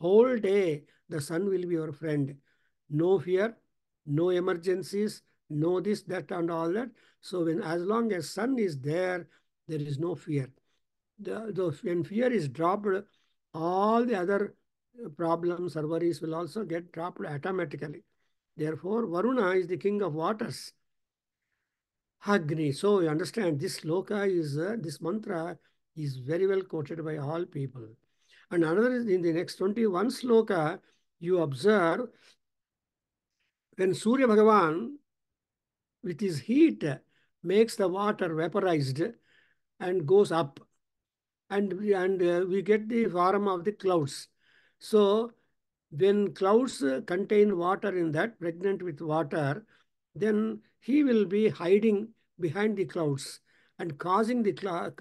Whole day the sun will be your friend. No fear, no emergencies, no this, that, and all that. So as long as sun is there, there is no fear. When fear is dropped, all the other problems or worries will also get dropped automatically. Therefore, Varuna is the king of waters. Agni. So you understand this sloka is, this mantra is very well quoted by all people. And another is in the next 21 sloka, you observe when Surya Bhagavan with his heat makes the water vaporized and goes up, and we get the form of the clouds. So when clouds contain water in that, pregnant with water, then he will be hiding behind the clouds and causing the clouds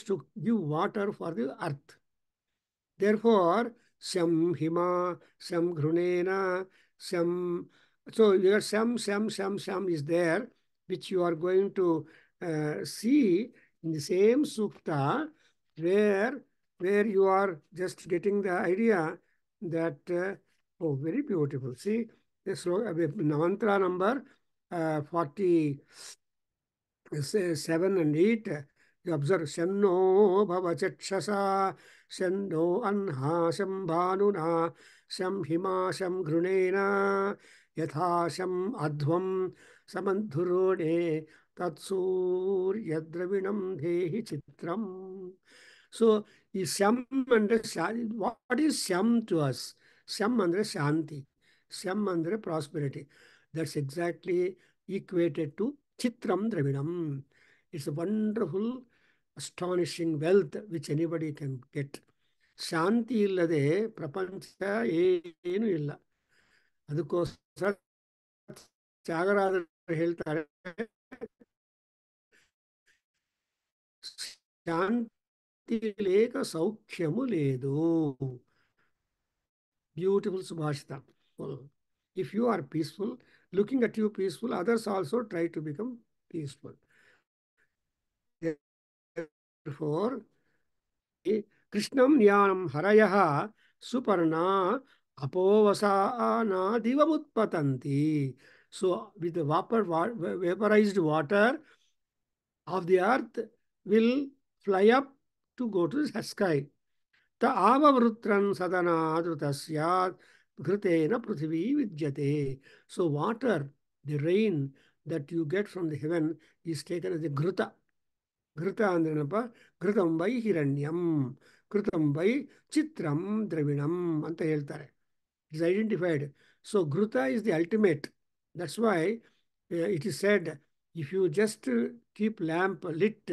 to give water for the earth. Therefore, Sham Hima, Sham Grunena, Sham. So your Sham is there, which you are going to see in the same sukta, where you are just getting the idea that, oh, very beautiful. See, this mantra number 47 and 8. You observe Shanno Bhavachakshasa, Shanno Anha Sham Bhanuna, Sham Hima Sham Grunena, Yatha Sham Adhvam Samandhurone, Tatsur Yadravinam Dehi Chitram. So, is Sham under what is Sham to us? Sham under Shanti, Sham under prosperity. That's exactly equated to Chitram Dravidam. It's a wonderful, astonishing wealth which anybody can get. ಶಾಂತಿ ಇಲ್ಲದೆ ಪ್ರಪಂಚ ಏನು ಇಲ್ಲ. ಅದಕ್ಕೋಸ್ಕರ ತ್ಯಾಗರಾಜರು ಹೇಳ್ತಾರೆ, శాంతి లేక సౌఖ్యము లేదు. Beautiful Subhashita. If you are peaceful, looking at you peaceful, others also try to become peaceful. Therefore, Krishnam Nyanam Harayah Suparna Apovasana Divamutpatanti. So with the vaporized water of the earth will fly up to go to the sky. Ta avavrutrang sadana dhrutasya ghritena prithvi vidyate. So water, the rain that you get from the heaven is taken as a ghruta. ಘೃತ ಅಂದ್ರೇನಪ್ಪ ಘೃತಂ by ಹಿರಣ್ಯಂ ಘೃತಂ by ಚಿತ್ರಂ ದ್ರವಿಣಂ ಅಂತ ಹೇಳ್ತಾರೆ. It's identified. So ಘೃತ is the ultimate. That's why it is said if you just keep lamp lit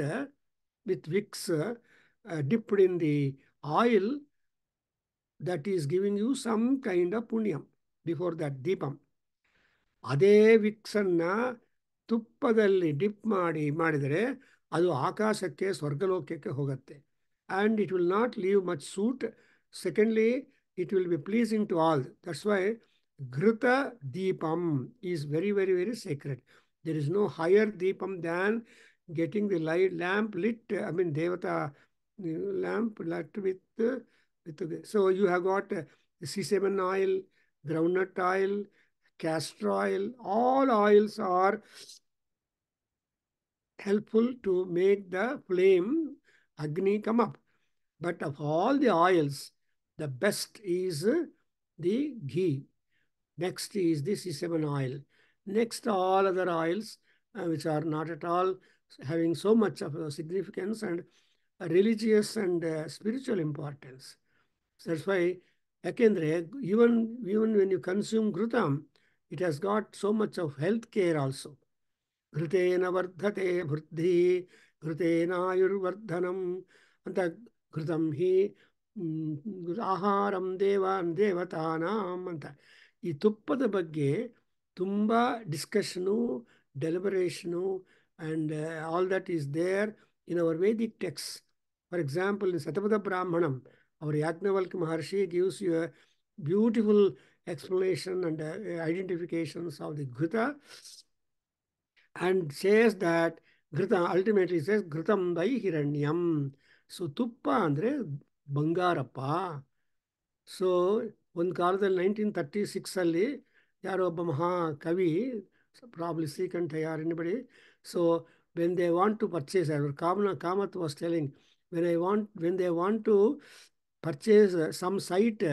with wicks dipped in the oil, that is giving you some kind of punyam before that deepam. ಅದೇ ವಿಕ್ಸನ್ನ ತುಪ್ಪದಲ್ಲಿ drip ಮಾಡಿದರೆ ಅದು ಆಕಾಶಕ್ಕೆ ಸ್ವರ್ಗಲೋಕಕ್ಕೆ ಹೋಗುತ್ತೆ. And it will not leave much soot. Secondly it will be pleasing to all. That's why ಘೃತ ದೀಪಂ is very very very secret. There is no higher ದೀಪಂ than getting the light lamp lit, I mean ದೇವತಾ lamp lit with so you have got C7 oil, groundnut oil, castor oil. All oils are helpful to make the flame Agni come up. But of all the oils, the best is the ghee. Next is the C7 oil. Next, all other oils which are not at all having so much of a significance and religious and spiritual importance. So that's why, yakendre, even when you consume ghrutam, it has got so much of health care also. ಘೃತೇನ ವರ್ಧತೆ ವೃದ್ಧಿ ಘೃತೇನಾಯುರ್ವರ್ಧನಂ ಅಂತ. ಘೃತಂ ಹಿ ಆಹಾರಂ ದೇವತಾನಾಂ ಅಂತ. ಈ ತುಪ್ಪದ ಬಗ್ಗೆ ತುಂಬ discussion, deliberation and all that is there in our Vedic texts. For example, in Shatapatha Brahmanam, our Yajnavalkya Maharshi gives you a beautiful explanation and identifications of the Ghruta, and says that Ghruta ultimately says Ghrutam by Hiranyam. So Tuppa andre Bangarappa. So ಒಂದು ಕಾಲದಲ್ಲಿ 1936 ಅಲ್ಲಿ ಯಾರೋ ಒಬ್ಬ ಮಹಾ ಕವಿ, probably Srikantaiah R anybody, so when they want to purchase, Kamath was telling, when they want to purchase some site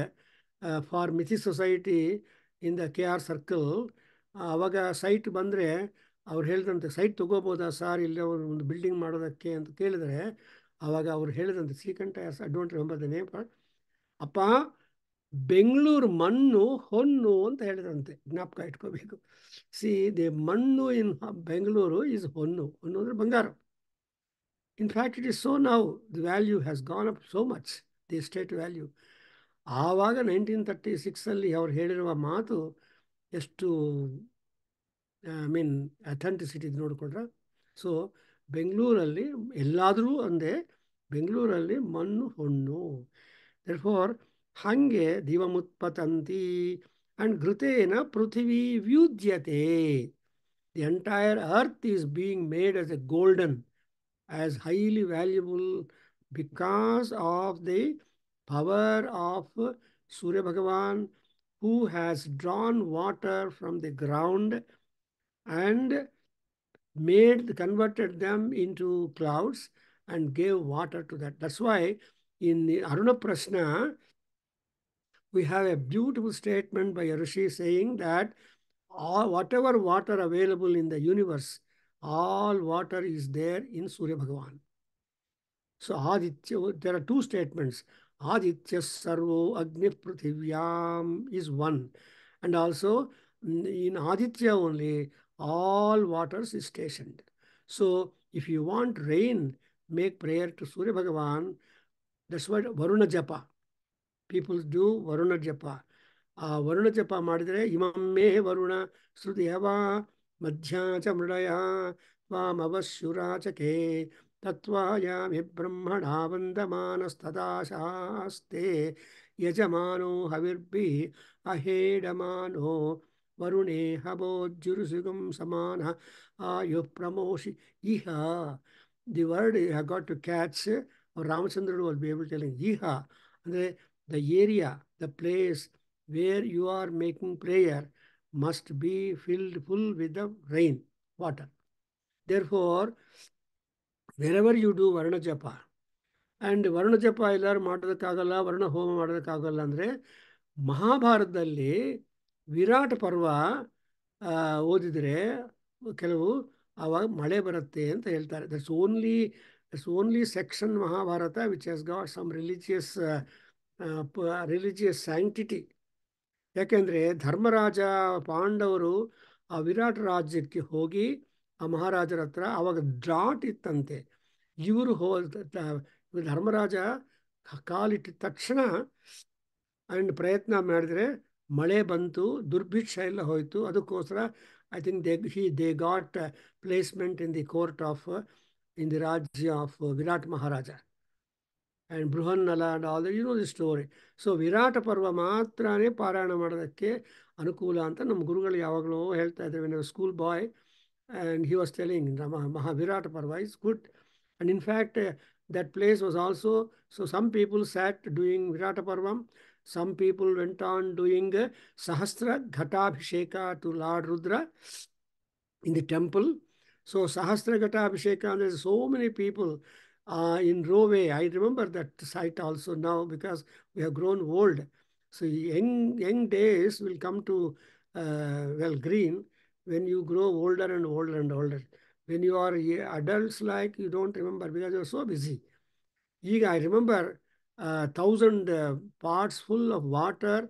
for Mithi Society in the KR circle, ಅವಾಗ site ಬಂದರೆ ಅವ್ರು ಹೇಳಿದಂತೆ, ಸೈಟ್ ತೊಗೋಬೋದಾ ಸರ್ ಇಲ್ಲಿ ಅವರು ಒಂದು ಬಿಲ್ಡಿಂಗ್ ಮಾಡೋದಕ್ಕೆ ಅಂತ ಕೇಳಿದರೆ, ಆವಾಗ ಅವ್ರು ಹೇಳಿದಂತೆ, Srikantha, I don't remember the name, ಅಪ್ಪ ಬೆಂಗಳೂರು ಮಣ್ಣು ಹೊನ್ನು ಅಂತ ಹೇಳಿದಂತೆ. ಜ್ಞಾಪಕ ಇಟ್ಕೋಬೇಕು. ಸಿ ದಿ ಮಣ್ಣು ಇನ್ ಬೆಂಗಳೂರು ಈಸ್ ಹೊನ್ನು. ಹೊನ್ನು ಅಂದರೆ ಬಂಗಾರ. In fact it is so now, the value has gone up so much, the state value. ಆವಾಗ 1936 ಅವ್ರು ಹೇಳಿರುವ ಮಾತು ಎಷ್ಟು ಐ ಮೀನ್ ಅಥೆಂಟಿಸಿಟಿ ನೋಡಿಕೊಂಡ್ರೆ. ಸೊ ಬೆಂಗಳೂರಲ್ಲಿ ಎಲ್ಲಾದರೂ ಅಂದೆ, ಬೆಂಗಳೂರಲ್ಲಿ ಮಣ್ಣು ಹೊಣ್ಣು. therefore ಹಂಗೆ ದಿವಮುತ್ಪತಂತಿ ಆ್ಯಂಡ್ ಘೃತೇನ ಪೃಥಿವಿ ವ್ಯೂಜ್ಯತೆ. The entire earth is being made as a golden, as highly valuable because of the power of Surya Bhagavan, who has drawn water from the ground and converted them into clouds and gave water to that. That's why in the Aruna Prashna, we have a beautiful statement by a Rishi saying that whatever water available in the universe, all water is there in Surya Bhagavan. So Aditya, there are two statements. Aditya Sarvo Agni Prithiviyam is one. And also in Aditya only, all waters is stationed. So if you want rain, make prayer to Surya Bhagavan. That's what Varuna Japa. People do Varuna Japa. Varuna ಜಪ ಮಾಡಿದರೆ ಇಮಮ್ಮೇ ವರುಣ ಶ್ರುತಿಯವ ಮಧ್ಯಾಚ ಮೃಡಯ ತ್ವಾಮವಶ್ಯುರಾಚಕೆ ತತ್ವಾಯಾಮಿ ಬ್ರಹ್ಮಣ ವಂದಮಾನಸ್ತದಾಶಾಸ್ತೆ ಯಜಮಾನೋ ಹವಿರ್ಭಿ ಅಹೇಡಮಾನೋ ವರುಣೇ ಹಬೋಜ್ಜುರುಸುಗಂ ಸಮಾನ ಆಯು ಪ್ರಮೋಷಿ ಇಹ. The word you have got to catch Ramachandra will be able to tell him, Iha, the area, the place where you are making prayer must be filled full with the rain, water. Therefore, wherever you do Varna Japa, and ವರ್ಣ ಜಪ ಎಲ್ಲರೂ ಮಾಡೋದಕ್ಕಾಗಲ್ಲ, ವರ್ಣ ಹೋಮ ಮಾಡೋದಕ್ಕಾಗಲ್ಲ ಅಂದರೆ ಮಹಾಭಾರತದಲ್ಲಿ ವಿರಾಟ ಪರ್ವ ಓದಿದರೆ ಕೆಲವು ಆವಾಗ ಮಳೆ ಬರುತ್ತೆ ಅಂತ ಹೇಳ್ತಾರೆ. That's only section Mahabharata which has got some religious sanctity. ಯಾಕೆಂದರೆ ಧರ್ಮರಾಜ ಪಾಂಡವರು ಆ ವಿರಾಟ ರಾಜ್ಯಕ್ಕೆ ಹೋಗಿ ಆ ಮಹಾರಾಜರ ಹತ್ರ ಆವಾಗ ಡ್ರಾಟ್ ಇತ್ತಂತೆ. ಇವರು ಧರ್ಮರಾಜ ಕಾಲಿಟ್ಟಿದ ತಕ್ಷಣ ಅಂಡ್ ಪ್ರಯತ್ನ ಮಾಡಿದರೆ ಮಳೆ ಬಂತು, ದುರ್ಭಿಕ್ಷ ಎಲ್ಲ ಹೋಯಿತು. ಅದಕ್ಕೋಸ್ಕರ I think they got placement in the court of in the ರಾಜ್ಯ of Virat Maharaja and Brihannala and all the story. So Virata Parva ಮಾತ್ರನೇ ಪಾರಾಯಣ ಮಾಡೋದಕ್ಕೆ ಅನುಕೂಲ ಅಂತ ನಮ್ಮ ಗುರುಗಳು ಯಾವಾಗಲೂ ಹೇಳ್ತಾ ಇದ್ದಾರೆ. When school boy and he was telling Mahavirata Parva is good. And in fact, that place was also, so some people sat doing Virata Parvam, some people went on doing Sahasra Ghatabhisheka to Lord Rudra in the temple. So Sahasra Ghatabhisheka, and there's so many people in Rove. I remember that site also now because we have grown old. So young days will come to green when you grow older and older and older. When you are adults, like, you don't remember because you're so busy. I remember 1,000 pots full of water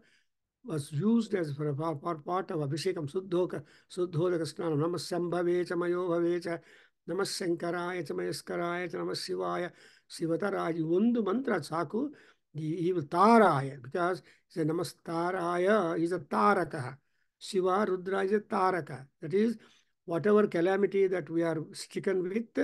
was used as for part of Abhishekam. Suddhodaka Snanam. Namah Sambhavecha Mayo Bhavecha. Namah Sankaraya cha Mayaskaraya cha Namah Shivaya Shivataraya. One mantra saku. He will Taraya because it's a Namastaraya is a Taraka. Shiva, Rudra is a Taraka. That is, whatever calamity that we are stricken with,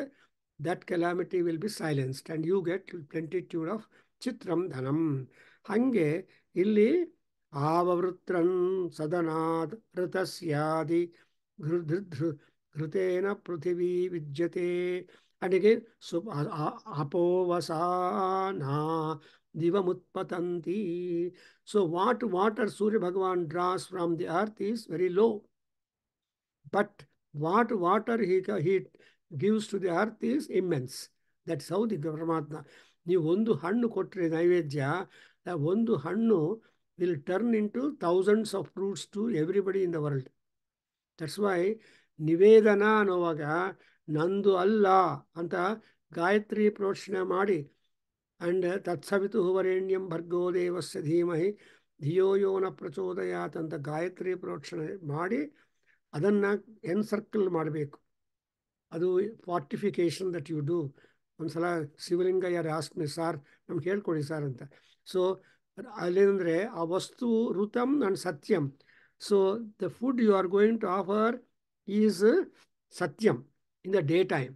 that calamity will be silenced and you get plenitude of Chitram Dhanam. Hange, illi Avavrutrun Sadanad Ratasyadi Grutena Pruthivi Vijjate. And again, Apovasana Divamutpatanti. So what water Surya Bhagavan draws from the earth is very low. But what water he gives to the earth is immense. That's how the Paramatma. ನೀವು ಒಂದು ಹಣ್ಣು ಕೊಟ್ಟರೆ ನೈವೇದ್ಯ, ಒಂದು ಹಣ್ಣು will turn into thousands of fruits to everybody in the world. That's why ನಿವೇದನ ಅನ್ನುವಾಗ ನಂದು ಅಲ್ಲ ಅಂತ ಗಾಯತ್ರಿ ಪ್ರೋಕ್ಷಣೆ ಮಾಡಿ ಅಂಡ್ ತತ್ಸವಿತು ವರೇಣ್ಯಂ ಭರ್ಗೋ ದೇವಸ್ಯ ಧೀಮಹಿ ಧಿಯೋ ಯೋ ನ ಪ್ರಚೋದಯಾತ್ ಅಂತ ಗಾಯತ್ರಿ ಪ್ರೋಕ್ಷಣೆ ಮಾಡಿ ಅದನ್ನು ಎನ್ಸರ್ಕಲ್ ಮಾಡಬೇಕು. ಅದು ಫಾರ್ಟಿಫಿಕೇಶನ್ ದಟ್ ಯು ಡೂ. ಒಂದ್ಸಲ ಶಿವಲಿಂಗಯ್ಯ ಆಸ್ಕ್ ಮಿ, ಸಾರ್ ನಮ್ಗೆ ಹೇಳ್ಕೊಡಿ ಸರ್ ಅಂತ. ಸೊ ಅಲ್ಲೇಂದರೆ ಆ ವಸ್ತು ಋತಂ ಅಂಡ್ ಸತ್ಯಂ. So the food you are going to offer is ಸತ್ಯಂ in the day time.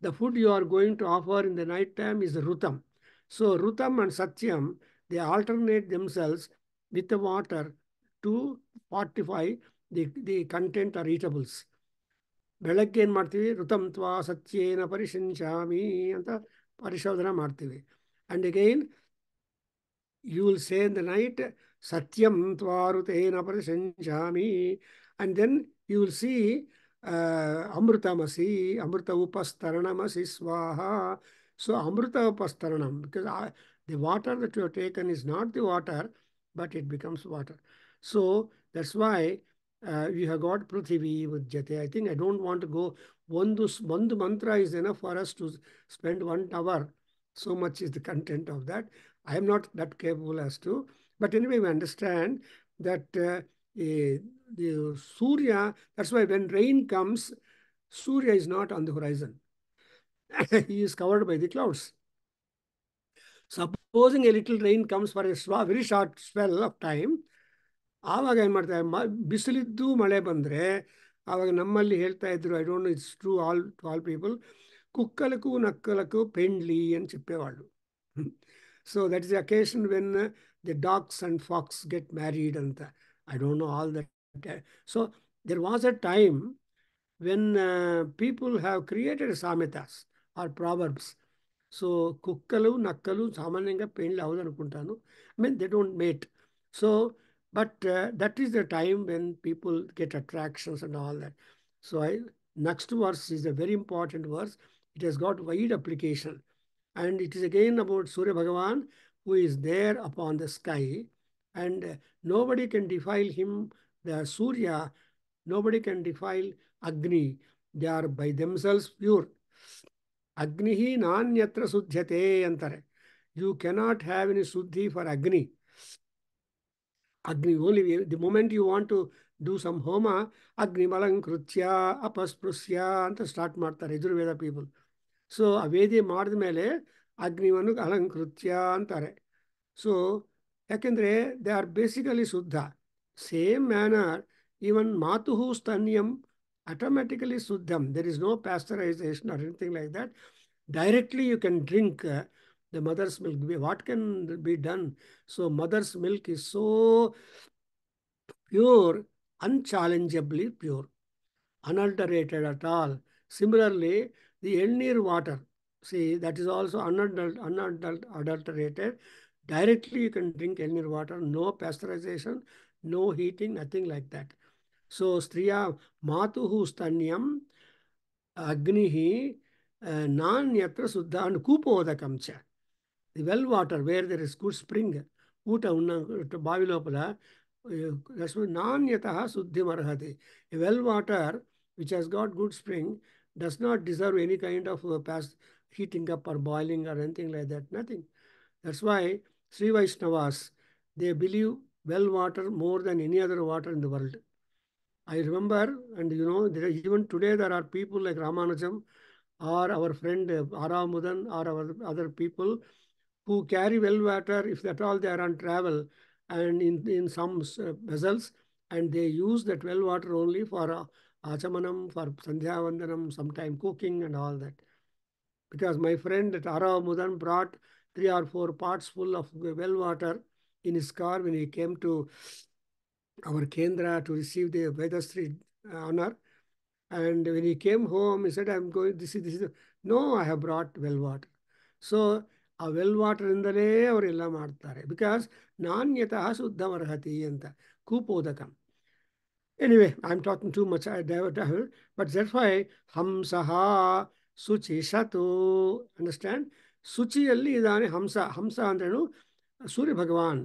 The food you are going to offer in the night time is Rutam. So Rutam and Satyam, they alternate themselves with the water to fortify the content or eatables. ಬೆಳಗ್ಗೆ ಏನು ಮಾಡ್ತೀವಿ, ಋತಂ ತ್ವಾ ಸತ್ಯೇನ ಪರಿಶಂಚಾಮಿ ಅಂತ ಪರಿಶೋಧನೆ ಮಾಡ್ತೀವಿ. And again, you will say in the night, Satyam tva rutena parishanchami. And then you will see Amrutamasi, Amruta upastaranamasi swaha. So Amruta upastaranam, because the water that you have taken is not the water, but it becomes water. So that's why we have got Pruthivi Vijjate. I think I don't want to go. One mantra is enough for us to spend 1 hour. So much is the content of that. I am not that capable as to. But anyway, we understand that the Surya, that's why when rain comes, Surya is not on the horizon. He is covered by the clouds. Supposing a little rain comes for a very short spell of time, ಆವಾಗ ಏನು ಮಾಡ್ತಾರೆ, ಬಿಸಿಲಿದ್ದು ಮಳೆ ಬಂದರೆ ಆವಾಗ ನಮ್ಮಲ್ಲಿ ಹೇಳ್ತಾ ಇದ್ರು, I don't know it's true all people, ಕುಕ್ಕಲಕ್ಕೂ ನಕ್ಕಲಕ್ಕೂ ಪೆಂಡ್ಲಿ అని చెప్పేవాళ్ళు. So that is the occasion when the dogs and fox get married and I don't know all that. So there was a time when people have created samitas or proverbs. So కుక్కలు నక్కలు సామాన్యంగా పెళ్ళి అవ్వదు అనుకుంటాను. I mean they don't mate. So but that is the time when people get attractions and all that. So next verse is a very important verse. It has got wide application, and it is again about Surya Bhagavan, who is there upon the sky, and nobody can defile him. The Surya, nobody can defile Agni. They are by themselves pure. Agnihi nanyatra suddhyate anತಾರೆ. You cannot have any suddhi for Agni. Agni only, the moment you want to do some homa, Agni malankritya apasprusya ಅಂತ start ಮಾಡ್ತಾರೆ Yajurveda people. So ಆ ವೇದಿ ಮಾಡಿದ ಮೇಲೆ ಅಗ್ನಿವನ್ನು ಅಲಂಕೃತ್ಯ ಅಂತಾರೆ. So ಯಾಕೆಂದರೆ they are basically ಶುದ್ಧ. Same manner even ಮಾತುಹು ಸ್ತನ್ಯಂ automatically suddham. There is no pasteurization or anything like that. Directly you can drink the mother's milk. What can be done? So mother's milk is so pure, unchallengeably pure, unadulterated at all. Similarly, the Elnir water, see, that is also unadulterated. Directly you can drink Elnir water, no pasteurization, no heating, nothing like that. So, Striya Matuhu Stanyam Agnihi Nanyatra Suddha and Kupodakam cha. The well water where there is good spring, ಊಟ ಉಣ್ಣ ಬಾವಿ ಲೋಪಲ ನಾನ್ಯತಃ ಶುದ್ಧಿಮರ್ಹತಿ. A well water which has got good spring does not deserve any kind of past heating up or boiling or anything like that. Nothing. That's why Sri Vaishnavas, they believe well water more than any other water in the world. I remember, and you know, even today there are people like Ramanujam or our friend Ara Mudan or our other people who carry well water if at all they are on travel and in some vessels, and they use that well water only for achamanam, for sandhya vandanam, sometime cooking and all that. Because my friend at Ara Mudan brought 3 or 4 pots full of well water in his car when he came to our Kendra to receive the Vedasri honor. And when he came home, he said, I'm going, this is, no, I have brought well water. So, ಆ well ವಾಟರಿಂದಲೇ ಅವರೆಲ್ಲ ಮಾಡ್ತಾರೆ. Because ನಾಣ್ಯತಃ ಶುದ್ಧಮರ್ಹತಿ ಅಂತ ಕೂಪೋದಕಂ. Anyway, I am talking too much, I divert. But that's why ಹಂಸಃ ಶುಚಿಷತು. ಅಂಡರ್ಸ್ಟ್ಯಾಂಡ್? ಶುಚಿಯಲ್ಲಿ ಇದ್ದಾನೆ ಹಂಸ. ಹಂಸ ಅಂದ್ರೇನು? ಸೂರ್ಯ ಭಗವಾನ್.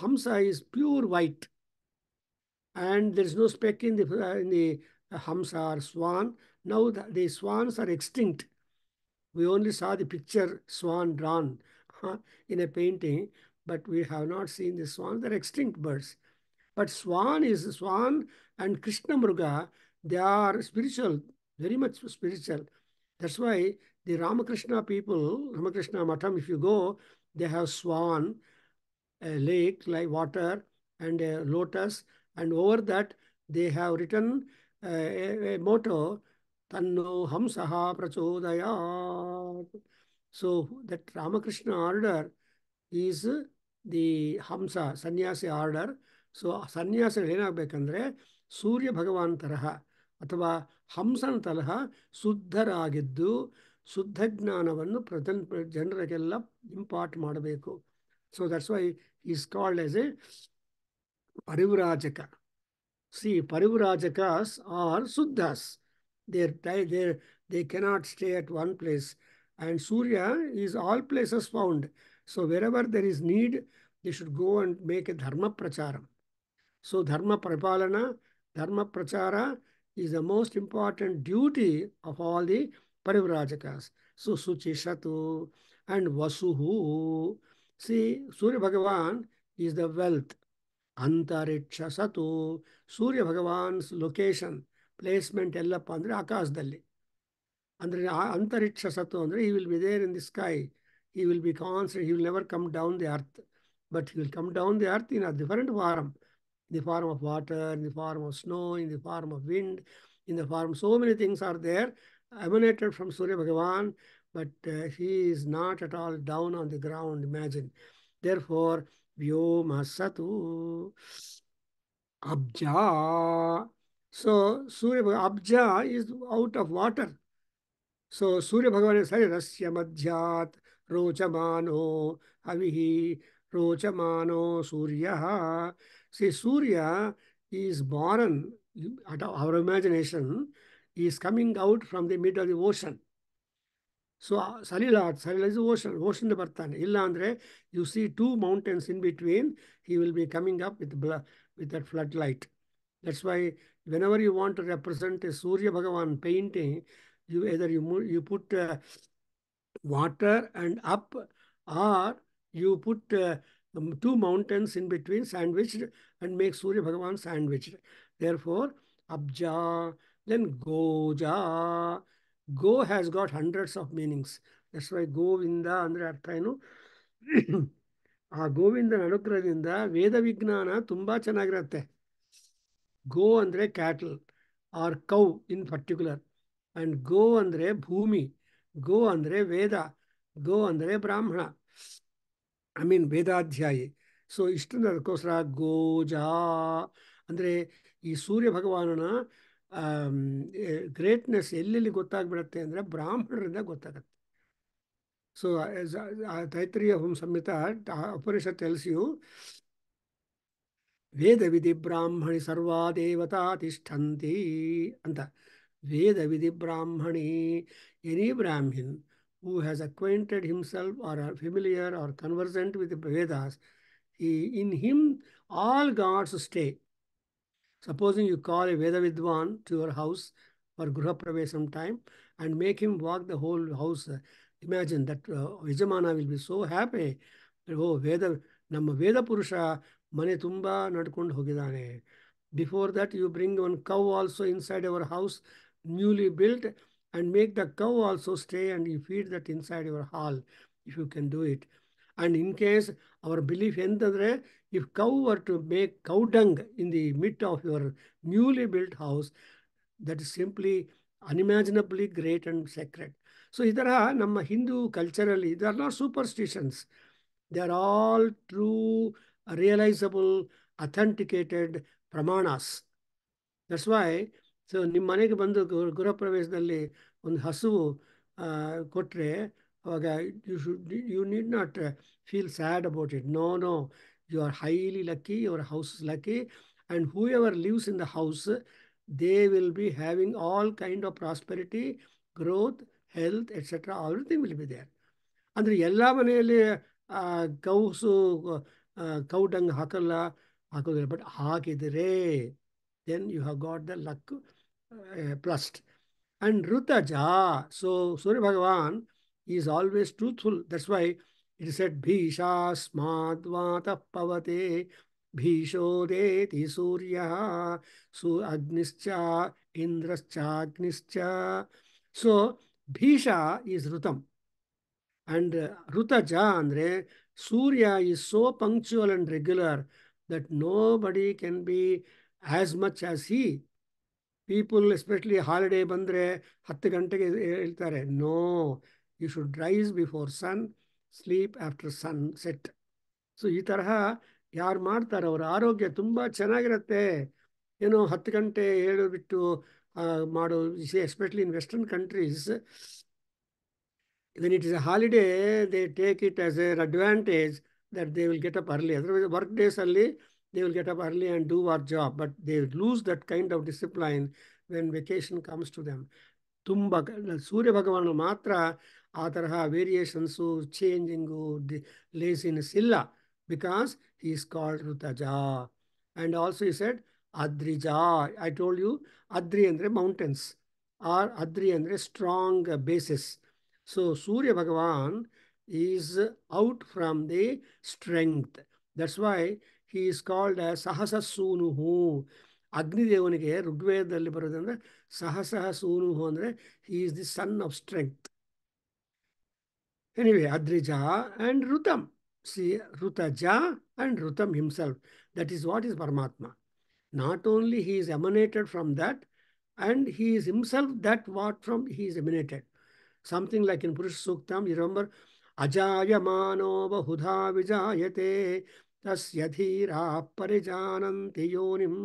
ಹಂಸ is pure white. And there is no speck in the Hamsa or swan. Now the swans are extinct. We only saw the picture swan drawn in a painting, but we have not seen the swans. They're extinct birds. But swan and Krishna Mruga, they are spiritual, very much spiritual. That's why the Ramakrishna people, Ramakrishna Matham, if you go, they have swan, a lake like water, and a lotus, and over that they have written a motto, Tanno Hamsaha Prachodayat. So that Ramakrishna order is the Hamsa, Sannyasi order. So ಸನ್ಯಾಸಿಗಳು ಏನಾಗಬೇಕಂದ್ರೆ ಸೂರ್ಯ ಭಗವಾನ್ ತರಹ ಅಥವಾ ಹಂಸನ ತರಹ ಶುದ್ಧರಾಗಿದ್ದು ಶುದ್ಧ ಜ್ಞಾನವನ್ನು ಜನರಿಗೆಲ್ಲ impart ಮಾಡಬೇಕು. So that's why is called as a ಪರಿವ್ರಾಜಕ. See, Parivrajakas are Suddhas. They cannot stay at one place. And Surya is all places found. So wherever there is need, they should go and make a Dharma Pracharam. So Dharma Prapalana, Dharma Prachara is the most important duty of all the Parivrajakas. So Suchishatu and Vasuhu. See, Surya Bhagavan is the wealth. ಅಂತರಿಕ್ಷ ಸತು. ಸೂರ್ಯ ಭಗವಾನ್ಸ್ location placement ಎಲ್ಲಪ್ಪ ಅಂದರೆ ಆಕಾಶದಲ್ಲಿ. ಅಂದರೆ ಅಂತರಿಕ್ಷ ಸತು ಅಂದರೆ he will be there in the sky. He will be constant. He will never come down the earth. But he will come down the earth in a different form. In the form of water, in the form of snow, in the form of wind, in the form, so many things are there emanated from Surya Bhagavan, but he is not at all down on the ground, imagine. Therefore, Vyoma Satu Abja. So Surya Abja is out of water. So Surya Bhagavan is Rasya Madhyat Rochamano Havihi Rochamano Surya. See, Surya is born at our imagination, is coming out from the mid of the ocean. So Salila is ocean. Ocean ಬರ್ತಾನೆ. ಇಲ್ಲ ಅಂದ್ರೆ you see two mountains in between, he will be coming up with that floodlight. That's why whenever you want to represent a Surya Bhagavan painting, you either you put water and up, or you put two mountains in between sandwiched and make Surya Bhagavan sandwiched. Therefore, Abja, then Goja. Go has got hundreds of meanings. That's why Govinda ಅಂದ್ರೆ ಅರ್ಥ ಏನು? ಆ ಗೋವಿಂದನ ಅನುಗ್ರಹದಿಂದ ವೇದ ವಿಜ್ಞಾನ ತುಂಬಾ ಚೆನ್ನಾಗಿರುತ್ತೆ. ಗೋ ಅಂದ್ರೆ cattle or cow in particular, and ಗೋ ಅಂದ್ರೆ ಭೂಮಿ, ಗೋ ಅಂದ್ರೆ ವೇದ, ಗೋ ಅಂದ್ರೆ ಬ್ರಾಹ್ಮಣ, ಐ ಮೀನ್ ವೇದಾಧ್ಯಾಯಿ. ಸೊ ಇಷ್ಟನ್ನ ಅದಕ್ಕೋಸ್ಕರ ಗೋಜಾ ಅಂದರೆ ಈ ಸೂರ್ಯ ಭಗವಾನನ ಗ್ರೇಟ್ನೆಸ್ ಎಲ್ಲೆಲ್ಲಿ ಗೊತ್ತಾಗ್ಬಿಡುತ್ತೆ ಅಂದರೆ ಬ್ರಾಹ್ಮಣರಿಂದ ಗೊತ್ತಾಗುತ್ತೆ. ಸೊ ತೈತ್ರಿಯ ಹೋಮ್ ಸಂಹಿತ ಉಪನಿಷತ್ tells you ವೇದ ವಿಧಿ ಬ್ರಾಹ್ಮಣಿ ಸರ್ವಾ ದೇವತಾ ತಿಷ್ಠಂತಿ ಅಂತ. ವೇದ ವಿಧಿ ಬ್ರಾಹ್ಮಣಿ, any Brahmin who has acquainted himself or are familiar or conversant with the Vedas, in him all gods stay. Supposing you call a Veda Vidwan to your house for Gruha Pravesam time and make him walk the whole house, imagine that Yajamana will be so happy. Oh, Veda, ನಮ್ಮ ವೇದ ಪುರುಷ ಮನೆ ತುಂಬ ನಡ್ಕೊಂಡು ಹೋಗಿದ್ದಾನೆ. Before that, you bring one cow also inside our house, newly built, and make the cow also stay and you feed that inside your hall, if you can do it. And in case our belief entandre, if cow were to make cow dung in the midst of your newly built house, that is simply unimaginably great and sacred. So ಇದರ ನಮ್ಮ Hindu ಕಲ್ಚರಲ್ಲಿ they are not superstitions. They are all true, realizable, authenticated pramanas. That's why, so ನಿಮ್ಮ ಮನೆಗೆ ಬಂದು ಗೃಹ ಪ್ರವೇಶದಲ್ಲಿ ಒಂದು ಹಸುವು ಕೊಟ್ಟರೆ ಅವಾಗ you need not feel sad about it. No, you are highly lucky, your house is lucky, and whoever lives in the house, they will be having all kind of prosperity, growth, health etcetera, everything will be there. ಅಂದರೆ ಎಲ್ಲ ಮನೆಯಲ್ಲಿ ಕೌಡಂಗ್ ಹಾಕೋದಿಲ್ಲ, but ಹಾಕಿದರೆ then you have got the luck plus. And Rutaja, so Surya Bhagavan is always truthful. That's why it said Bhisha Smadvata Pavate Bhisho Deti Surya Su Agnischa Indrascha Agnischa. So Bhisha is Rutam. And Rutaja andre Surya is so punctual and regular that nobody can be as much as he. People, especially holiday ಬಂದರೆ 10 ಗಂಟೆಗೆ ಹೇಳ್ತಾರೆ. No, you should rise before sun, sleep after sunset. So ಈ ತರಹ ಯಾರು ಮಾಡ್ತಾರೆ ಅವರ ಆರೋಗ್ಯ ತುಂಬ ಚೆನ್ನಾಗಿರುತ್ತೆ. ಏನೋ 10 ಗಂಟೆ ಬಿಟ್ಟು ಮಾಡೋ, especially in western countries, when it is a holiday, they take it as an advantage that they will get up early. Otherwise, work days early, they will get up early and do our job, but they lose that kind of discipline when vacation comes to them. ತುಂಬ ಸೂರ್ಯ ಭಗವಾನ ಮಾತ್ರ ಆ ತರಹ variations, changing, laziness ಇಲ್ಲ, because he is called Rutaja. And also he said Adrija. I told you, Adri ಅಂದರೆ mountains, R Adri ಅಂದರೆ strong basis. So Surya Bhagavan is out from the strength. That's why he is called as Sahasa Sunuhu. ಅಗ್ನಿದೇವನಿಗೆ ಋಗ್ವೇದದಲ್ಲಿ ಬರೋದಂದ್ರೆ ಸಹಸಹ ಸೂನುಹು ಅಂದರೆ he is the son of strength. Anyway, Adrija and Rutam. See, Rutaja and Rutam himself. That is what is Paramatma. Not only he is emanated from that, and he is himself that what from he is emanated. Something like in Purusha Suktam, you remember, Ajayamano Bahudha Vijayate Tasya Dhira Parijananti Yonim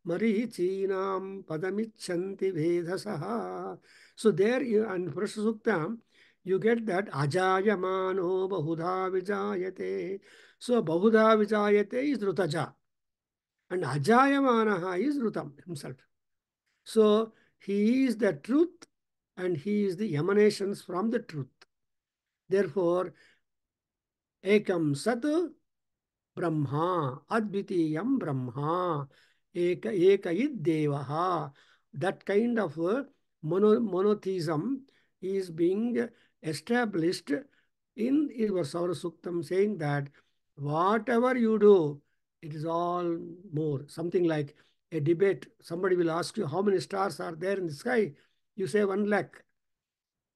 Marichinam Padamichanti Vedasaha. So there, and Purusha Suktam, you get that ajayamano bahudha vijayate. So bahudha vijayate is Rutaja, and ajayamanaha is Rutam himself. So he is the truth and he is the emanations from the truth. Therefore, ekam sat Brahma, Advitiyam Brahma, Ekayid Devaha. That kind of monotheism is being established in your Saura Suktam, saying that whatever you do, it is all more. Something like a debate. Somebody will ask you how many stars are there in the sky. You say 1 lakh.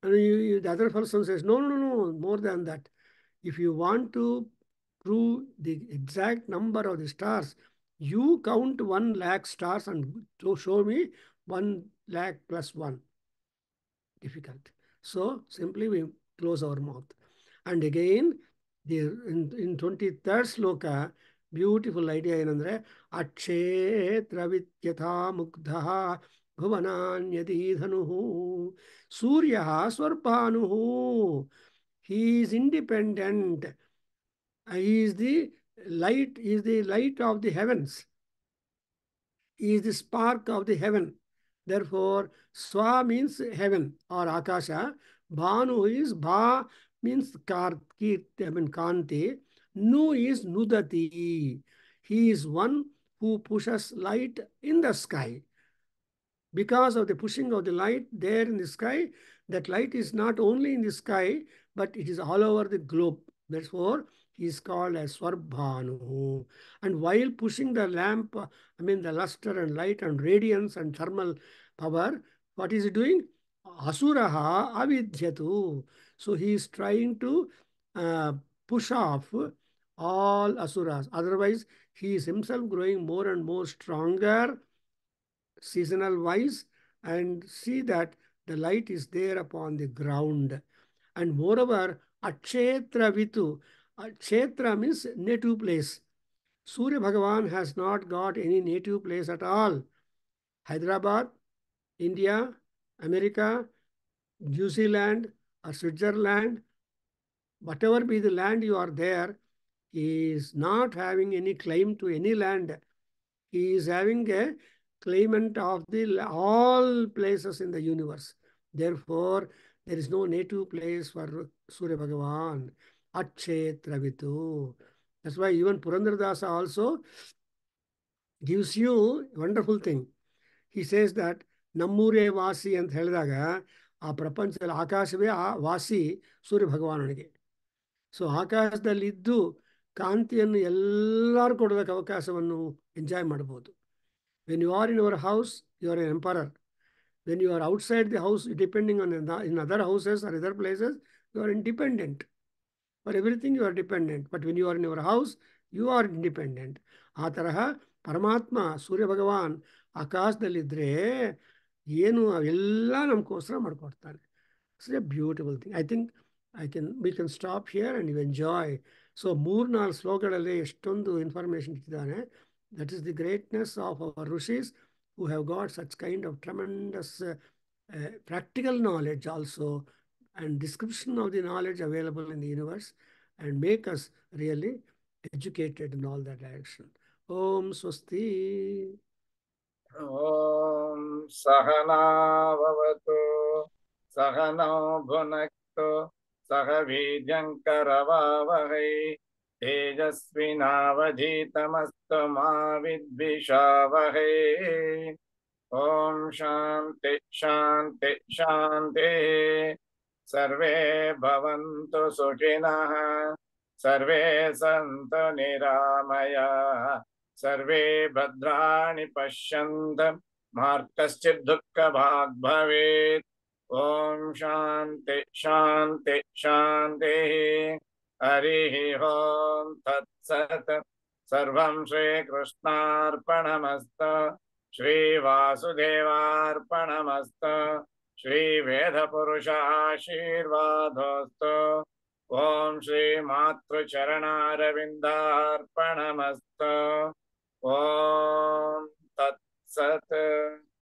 And the other person says, no, no, no, more than that. If you want to prove the exact number of the stars, you count 1 lakh stars and show me 1 lakh plus 1. Difficult. So simply we close our mouth. And again, in 23rd sloka, beautiful idea ಏನಂದ್ರೆ ಅಕ್ಷೇತ್ರ ವಿದ್ಯಥಾ ಮುಗ್ಧಃ ಭುವನಾನ್ಯದೀಧನುಃ ಸೂರ್ಯಃ ಸ್ವರ್ಭಾನುಃ. He is independent. He is the light of the heavens. He is the spark of the heaven. Therefore, Swa means heaven or Akasha. Bhanu is Bha means Kanti. Nu is Nudati. He is one who pushes light in the sky. Because of the pushing of the light there in the sky, that light is not only in the sky, but it is all over the globe. Therefore, he is called as Swarbhanu. And while pushing the lamp, the luster and light and radiance and thermal power, what is he doing? Asuraha avidhyatu. So he is trying to push off all asuras. Otherwise, he is himself growing more and more stronger seasonal wise, and see that the light is there upon the ground. And moreover, Akshetra Vitu. Kshetra means native place. Surya Bhagavan has not got any native place at all. Hyderabad, India, America, New Zealand, or Switzerland, whatever be the land you are there, he is not having any claim to any land. He is having a claimant of all places in the universe. Therefore, there is no native place for Surya Bhagavan. Akshetra Vitu. That's why even Purandaradasa also gives you a wonderful thing. He says that Nammure Vasi ಅಂತ ಹೇಳಿದಾಗ ಆ ಪ್ರಪಂಚದಲ್ಲಿ ಆಕಾಶವೇ ವಾಸಿ ಸೂರ್ಯ ಭಗವಾನನಿಗೆ. So ಆಕಾಶದಲ್ಲಿದ್ದು ಕಾಂತಿಯನ್ನು ಎಲ್ಲರೂ ಕೊಡೋದಕ್ಕೆ ಅವಕಾಶವನ್ನು enjoy ಮಾಡ್ಬೋದು. When you are in your house, you are an emperor. When you are outside the house, depending on in other houses or other places, you are independent. For everything you are dependent. But when you are in your house, you are independent. ಆ ತರಹ ಪರಮಾತ್ಮ ಸೂರ್ಯ ಭಗವಾನ್ ಆಕಾಶದಲ್ಲಿದ್ದರೆ ಏನು ಅವೆಲ್ಲ ನಮಗೋಸ್ಕರ ಮಾಡಿಕೊಡ್ತಾನೆ. It's a beautiful thing. I think we can stop here and you enjoy. So 3-4 ಶ್ಲೋಕಗಳಲ್ಲಿ ಎಷ್ಟೊಂದು information ಇಟ್ಟಿದ್ದಾನೆ. That is the greatness of our Rishis, who have got such kind of tremendous practical knowledge also, and description of the knowledge available in the universe, and make us really educated in all that direction. Om Swasti. Om Sahana Vavatu Sahano Bhunaktu Sahavidyankaravavahai Tejasvinavadhitamastu ma vidvishavahai. Om Shanti Shanti Shanti. Sarve bhavantu sukhinah. Sarve santu niramaya. Sarve bhadrani pashyantam ma kaschid dukkha bhag bhavet. Om Shanti Shanti Shanti. Harihi Om Tat Sat. Sarvam Shri Krishnarpanamasta. Shri Vasudevarpanamasta. Shri Veda Purusha Ashirvadostu. Om Shri Matru Charanaravindarpanamasta. Om Tat Sat.